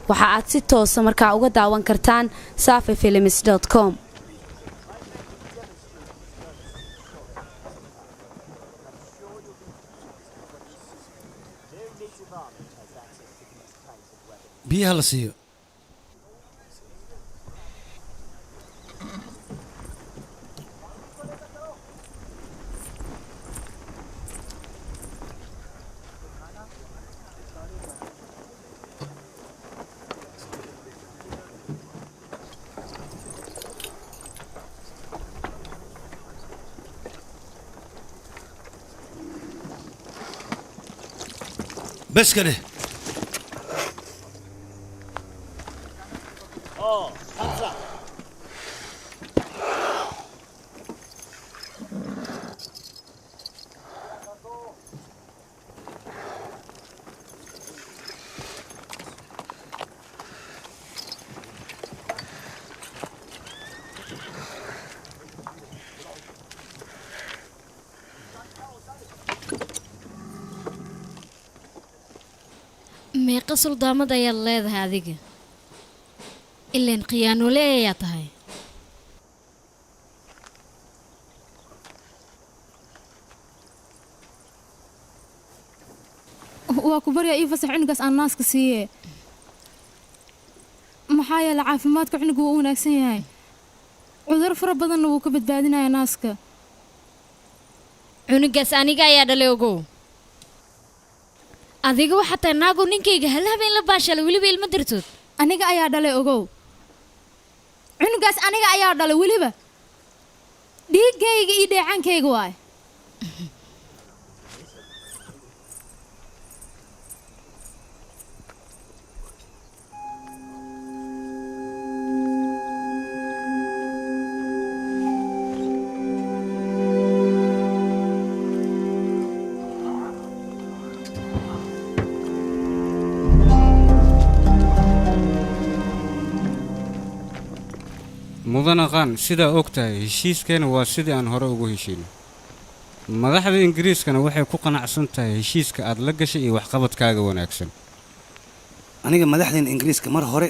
waxa aad si toos ah markaa uga daawan kartaan safefilms.com biyaha la siiyo بس كده meeqa suldaamad ayaad leedahay adiga ileen khiyaanole ayaa tahay waa ku baryaa ii fasax cunugaas aan naaska siiye maxaa yeele caafimaadka cunugu wuu u wanaagsan yahay cudur fara badanna wuu ka badbaadinayaa naaska cunugaas aniga ayaa dhalay ogow adiga waxaa tahay naagow ninkayga hal habeen la baashalay weliba ilma dirtood aniga ayaa dhalay ogow cunugaas aniga ayaa dhalay weliba dhiiggayga iyo dheecaankayga waay mudana qaan sidaa og tahay heshiiskeena waa sidii aan hore ugu heshiino madaxda ingiriiskana waxay ku qanacsan tahay heshiiska aad la gashay iyo waxqabadkaaga wanaagsan aniga madaxdeena ingiriiska mar hore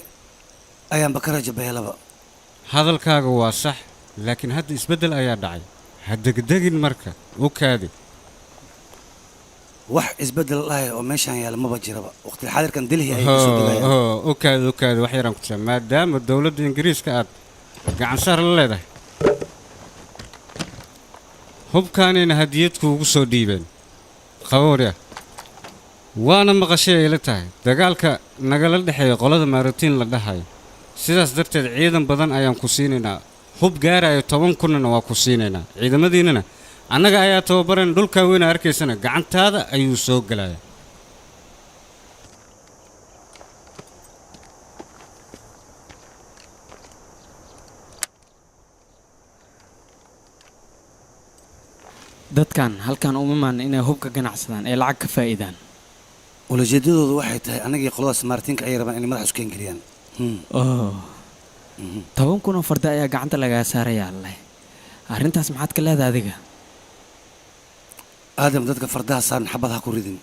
ayaanba ka rajabeelaba hadalkaaga waa sax laakiin hadda isbeddel ayaa dhacay ha degdegin marka u kaadi wax isbeddel lahay oo meeshaan yaala maba jiraba waqtiga xadirkan delhi ayay kusoo degayaan u kaadi wax yaraan ku taa maadaama dowladda ingiriiska aad gacan saar la leedahay hubkaanayna hadiyad kuugu soo dhiibeen qaboorya waana maqashay ay la tahay dagaalka nagala dhexeeya qolada maaritiin la dhahayo sidaas darteed ciidan badan ayaan ku siinaynaa hub gaarayo 10 kunnana waa ku siinaynaa ciidamadiinnana annaga ayaa tababaran dhulkaa weyna arkaysana gacantaada ayuu soo gelaya dadkan halkan uma maana inay hubka ganacsadaan ee lacag ka faa'iidaan ulajeedadoodu waxay tahay anagii qoladaas maartiinka ay rabaan inay madax isku geliyaan 10 kun oo farda ayaa gacanta lagaa saaraya alle arrintaas maxaad ka leedahay adiga aadam dadka fardaha saaran xabad ha ku ridin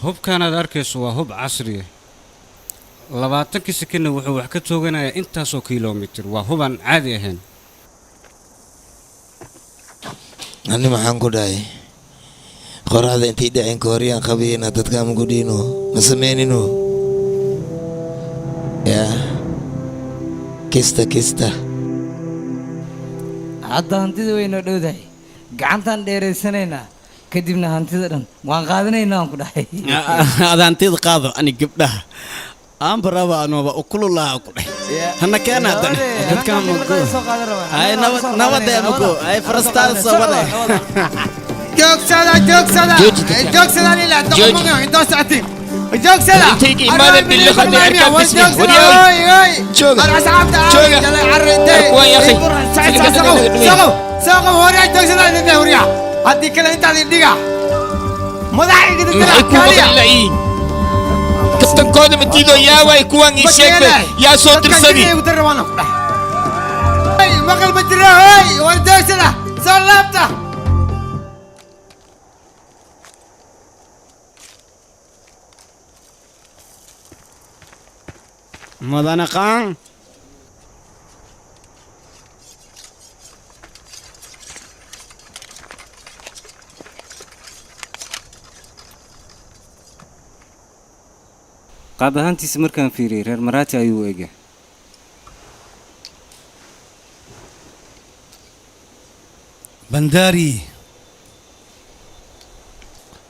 hubkaanaad arkayso waa hub casri ah 20 sekond wuxuu wax ka tooganayaa intaasoo kiiloomitir waa hubaan caadi ahayn ani maxaan ku dhahay qoraxda intii dhaceen ka hor yaan qabayna dadka ma gudhiino ma sameynino ya kista hadda hantida wayno dhowdahay gacantaan dheeraysanaynaa kadibna hantida dhan waan qaadanaynaa aan ku dhahay ada hantida qaado ani gabdhaha aan baraba anooba ukululaha ku dhahay hana keena hadan dadkaan mugo ay nabadee mugo ay farastaan sabade joogsada ilaa doqomaga indoo socotiin joogsada intayga imaadeen billi khadi arkaa bismi wariyay jooga kuwan yaqi saqo horiya joogsada idin horiya haddii kale intaad indhiga madaxayga dadkaliya kabtankooda matiido yaaway kuwan ii sheegtay yaa soo dirsadii maqal ma jira hoy war joogsada soo laabta mudana qaan qaab ahaantiisa markaan fiiriyey reer maraati ayuu u egay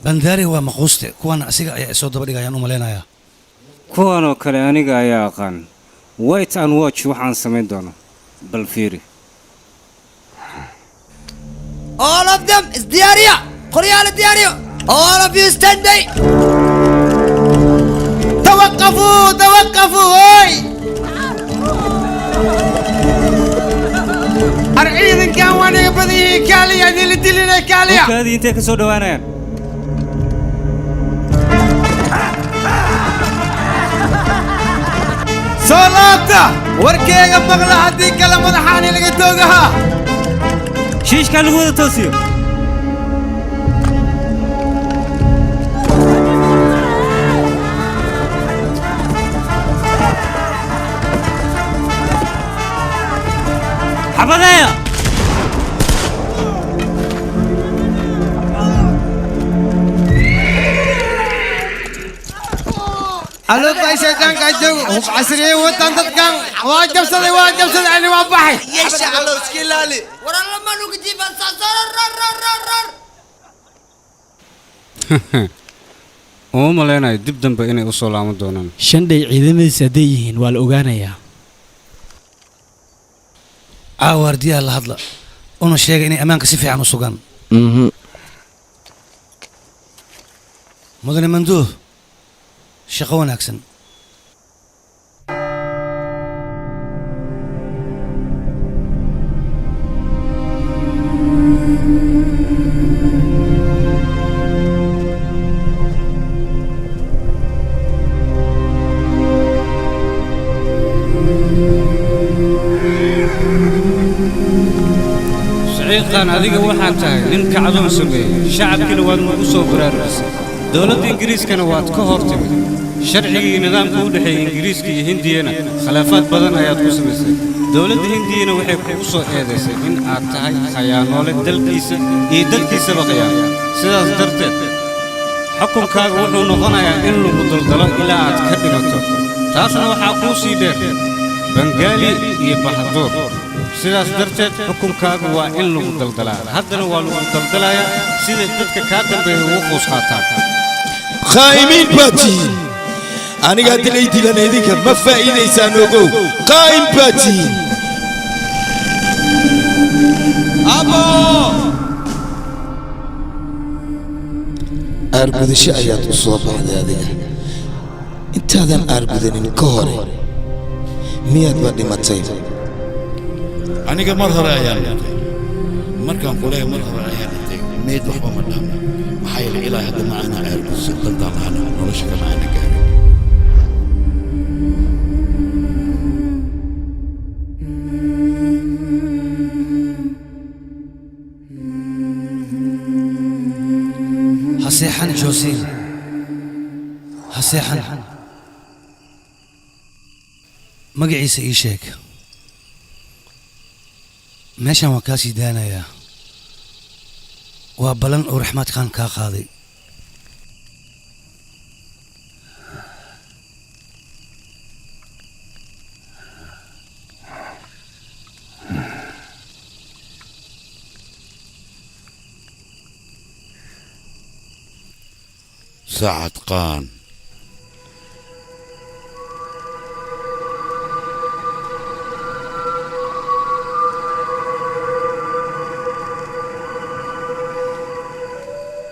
bandaari waa maquuste kuwana asiga ayaa soo daba dhigayaan u malaynayaa kuwanoo kale aniga ayaa aqaan white and watch waxaan samayn doono bal fiiri all of them isdiyaariya qoryaala diyaariyo All of you stand by. توقفوا هاي أرعيد كان وانا بدي كاليا دي اللي دلنا كاليا هذه انت كسو دوانا صلاة وركيغا مغلا هدي كلام مدحاني لقيتوغها شيش كان هو التوصيل حبضايا ألو بايشة كان كاجو عسري وطنطت كان واجب صدي عني وابحي يشا على سكيلالي ورا لما نوجي uma maleynayo dib dambe inay u soo laaban doonaan shandhay ciidamadiisa hadday yihiin waa la ogaanayaa caawaardiyaha la hadla una sheega inay ammaanka si fiican u sugaan mudane manduuh shaqo wanaagsan سعيد adiga waxaad tahay nin kacdoon sameeyay shacabkina waad ugu soo baraarusay dawladda ingiriiskana waad ka hortimid sharcigii nidaamka u dhaxeeyay ingiriiska iyo hindiyana khilaafaad badan ayaad ku samaysay dawladda hindiyana waxay kugu soo eedaysay in aad tahay khayaanoole dalkiisa iyo dalkiisaba khiyaano sidaas darteed xukunkaaga wuxuu noqonayaa in lagu daldalo ilaa aad ka dhimato taasna waxaa kuu sii dheer bangaali iyo bahaduur sidaas darteed xukunkaagu waa in lagu daldalaa haddana waa lagu daldalayaa sida dadka kaa dambeeya ugu quus qaataan خايمين باتي أنا قاعد ليدي لنا يديك ما فائدة سانوغو قايم باتي أبو أربد الشايات الصباح هذه أنت هذا أربد الكوري مياد بدي ما تسيب aniga mar hore ayaan dhintay markaan kulay mar hore ayaan dhintay meed waxba ma dhaamo maxaa yeelay ilaa hadda ma ana aarkusan dantaan lahana nolosha kama ana gaarin haseexan joosiin haseexan magaciisa ii sheeg meeshan waa kaa sii daanayaa waa ballan uu raxmaad khaan kaa qaaday سعد قان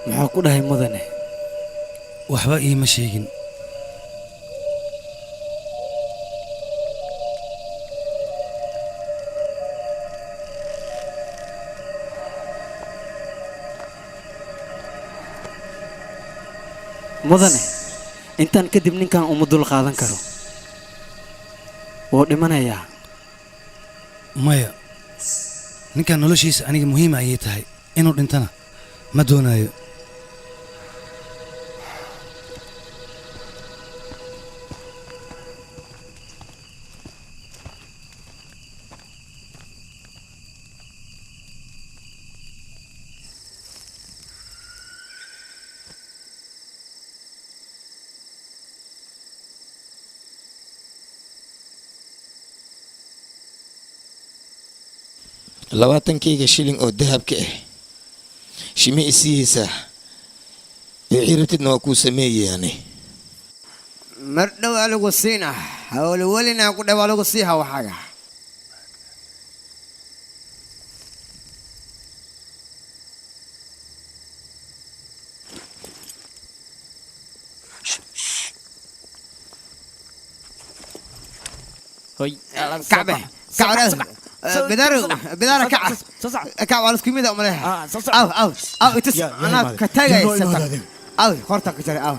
maxaa ku dhahay mudane waxba iima sheegin mudane intaan kadib ninkan uma dul qaadan karo wuu dhimanayaa maya ninkan noloshiisa aniga muhiima ayay tahay inuu dhintana ma doonayo labaatankayga shilin oo dahabka ah shimi isiisa wixii rabtidna waa kuu sameeyayaane mar dhow aa lagu siina hawle welina ku dhow aa lagu siiha waxaaga هوي كعبه كعبه بدار كعب كعب على سكيمي ده مليح او تس انا كتاجي او خرطك كتير او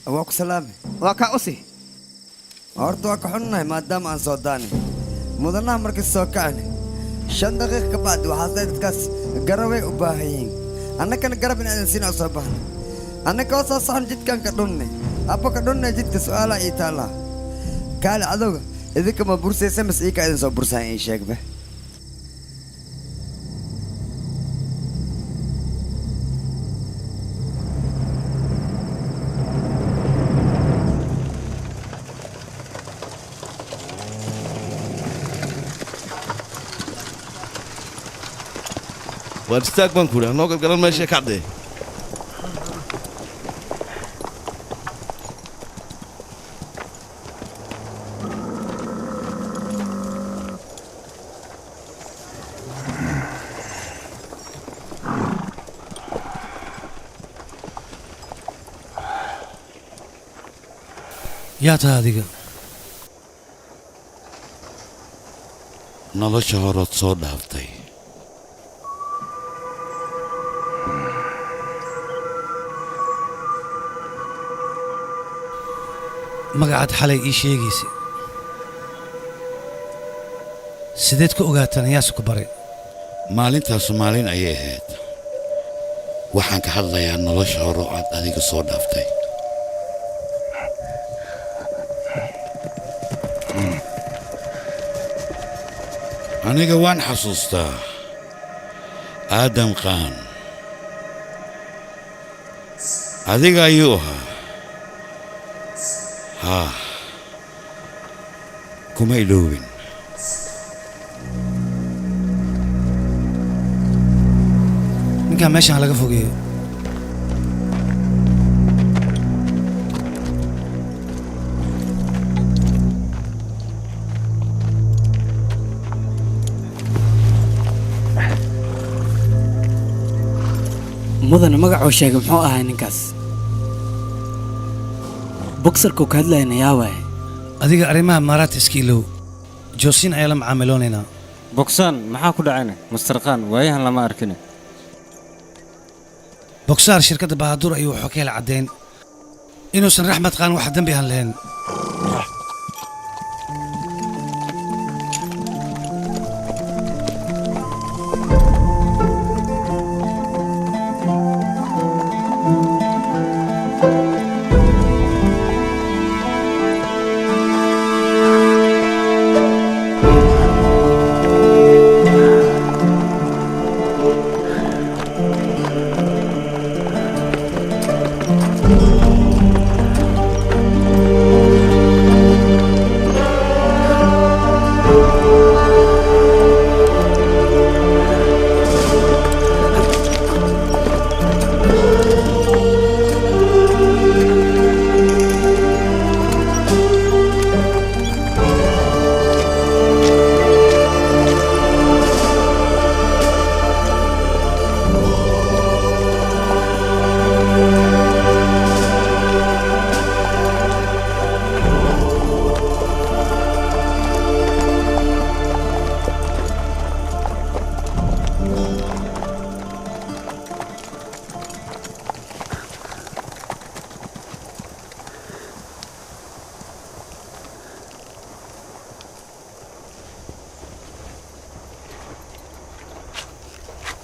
واكو سلامي واكا أسي horta waa ka xunnahay maadaama aan soo daanay mudanaha markay soo kacni 5 daqiiqo ka bacdi waxaa dadkaas garabay u baahan yihiin annagana garab in aan siinaa soo baxno annaga oo soo saxan jidkan ka dhunnay abba ka dhunnay jidka su'aala ii taala kaale adooga idinka ma bursaysa mas ii ka idin soo bursaan ii sheegbe وارتاك بنكولا نوقف قال ماشي كعدي yaa tahay adiga nolosha horood soo dhaaftay magacaad xalay ii sheegaysa sideed ku ogaataan yaase ku baray maalintaasu maalin ayay ahayd waxaan ka hadlayaa nolosha hore oo aad adiga soo dhaaftay aniga waan xasuustaa aadam qaan adiga ayuu ahaa haa kuma iloobin ninkaan meeshaan laga fogeeyo mudane magacuu sheegay muxuu ahaa ninkaas boksarkuu ka hadlayna yaa waaye adiga arrimaha maaraata iska ilow joosiin ayaa la macaamiloonaynaa bogsaan maxaa ku dhacayna mastarqaan waayahan lama arkine boksaar shirkadda bahadur ayuu wuxuu ka hela caddayn inuusan raxmed qaan wax dembi aan lahayn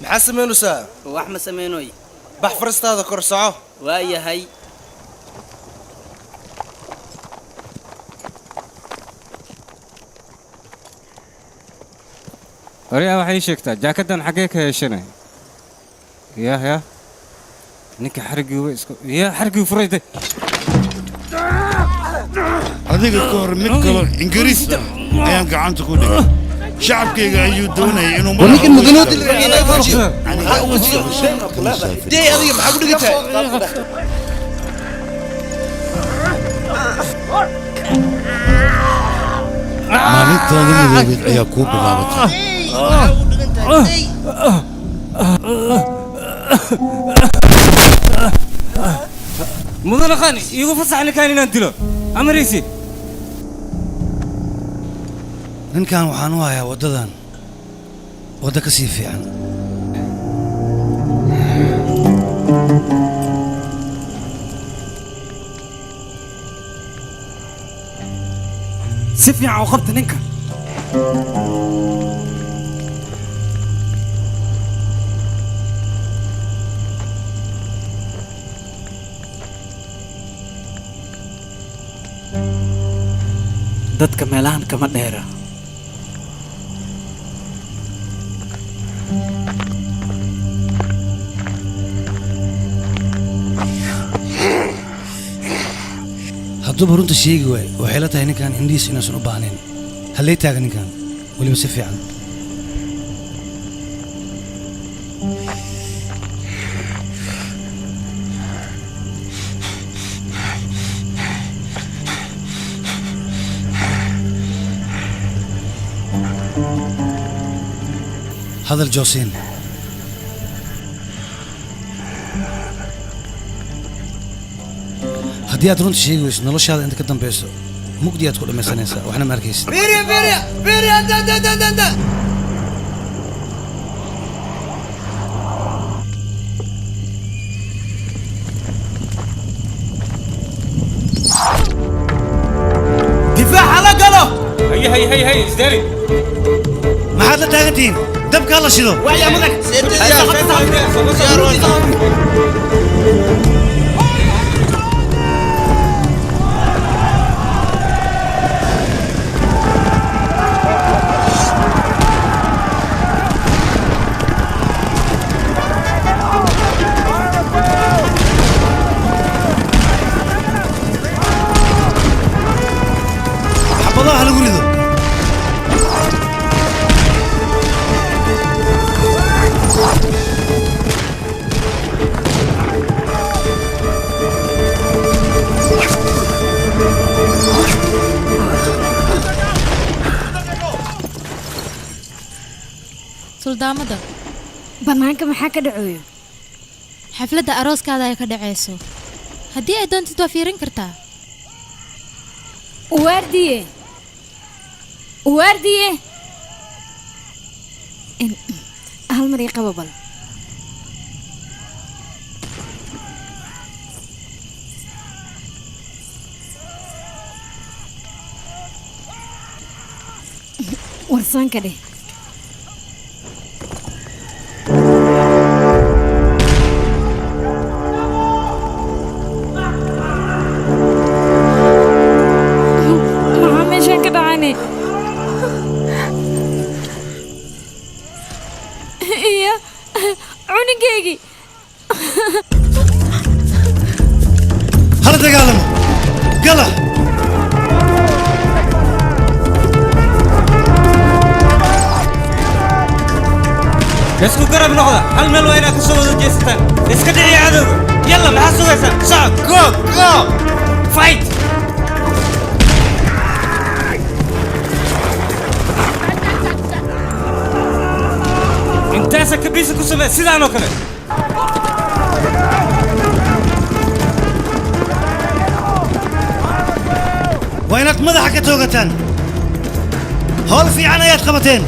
maxaa samaynaysaa wax ma samaynoy bax faristaada kor soco waa yahay Oriya waxay sheegtaa jaakadan xagee ka heshanay yaa ninka xarigii way isku xarigii furayday adiga ka hor mid kale ingiriis ayaan gacanta ku dhigay shacabkayga ayuu doonayay inuu ولكن مدنوت اللي جاي دي هذه ما حقول لك maalintaada midoobeed ayaa kuu bilaabatay mudane khani iigu fasax ninkaan inaan dilo amaraysi ninkan waxaan u hayaa waddadan wadda ka sii fiican si fiican u qabta ninka dadka meelahan kama dheera hadduuba runta sheegi waay waxay la tahay ninkan indhihiis inaysan u baahnayn hallee taaga ninkan weliba si fiican hadal joosiin haddii aad runta sheegi weyso noloshaada inta ka dambayso mugdi aad ku dhammaysanaysaa waxna ma arkaysid بيريا دا دفاع على قلو هي ازدري ما حد تاغنتين دبك الله شنو ويا مدك حفظوها لقريدو suldaamada bannaanka maxaa ka dhaceeyo xafladda arooskaada ay ka dhacayso haddii ay doontid waa fiirin kartaa waardiye hal mar ii qabo bal warsaanka dheh cunugeygi hala dagaalamo gala isku garab noqda hal meel waa inaad ka soo wada jeesataan iska dhiciya cadowga yalla maxaa sugaysaan socod go fight intaasa kabiisa ku samee sidaan oo kale waa inaad madaxa ka toogataan howl fiican ayaad qabateen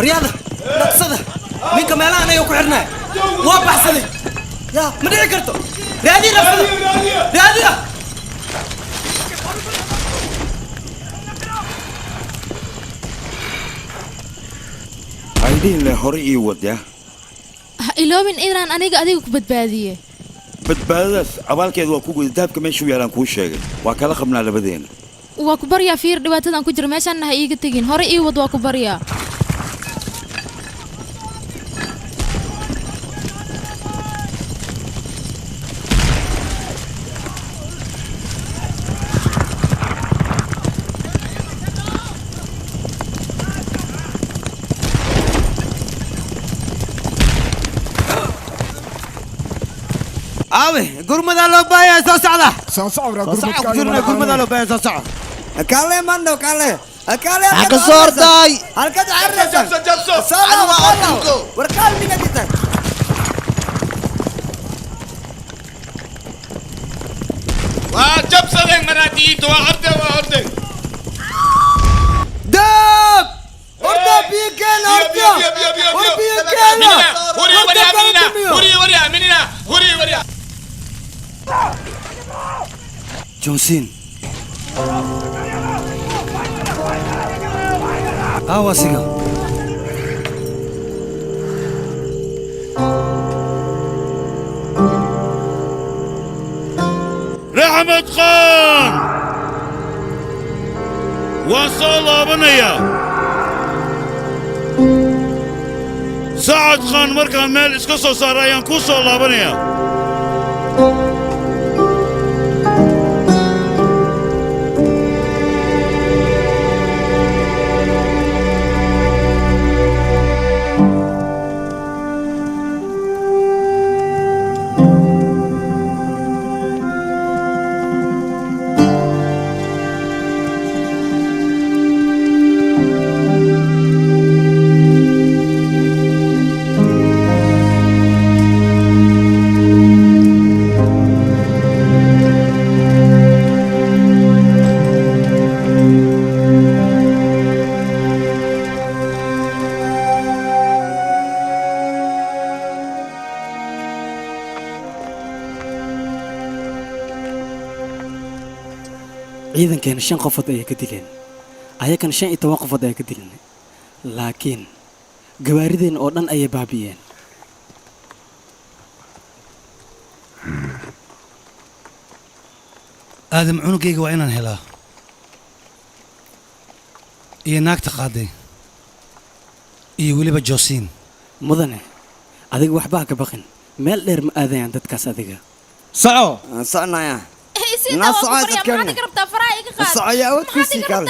waryaada dhaqsada ninka meelahan ayuu ku xirnaa waa baxsaday yaa ma dhici karto raadiya dhaqsada raadiya aydhihin le hore ii wad yaa ha iloobin inaan aniga adiga ku badbaadiye badbaadadaas abaalkeeda waa ku guda dahabka meeshuu yaalaan kuu sheegay waa kala qabnaa labadeena waa ku baryaa fiir dhibaatadan ku jira meeshaanna ha iiga tegin hore ii wad waa ku baryaa aawe gurmadaa loo baahayaa soo socda gurmadaa loo baahaya soo socda kale mando kale kale Haka soortay. halka carreysan jabso warkaal niga kita waa jabsadeen maraadiyiinta waa orday dab orda biiken orda huri johnson awasiga raxmed khan waan soo laabanayaa sacad khan markaan meel iska soo saara ayaan kuu soo laabanayaa ciidankeena 5 qofood ayay ka dileen ayakana 15 qofood ayay ka dileen laakiin gawaarideen oo dhan ayay baabiyeen aadam cunugayga waa inaan helaa iyo naagta qaaday iyo weliba joosiin mudane adiga waxbaa ka baqin meel dheer ma aadayaan dadkaas adiga soco soconaya naa soco dadkeena soco yaa awood ku sii kaale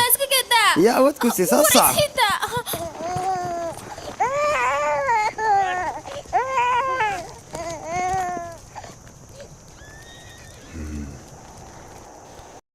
yaa awood ku sii soo soco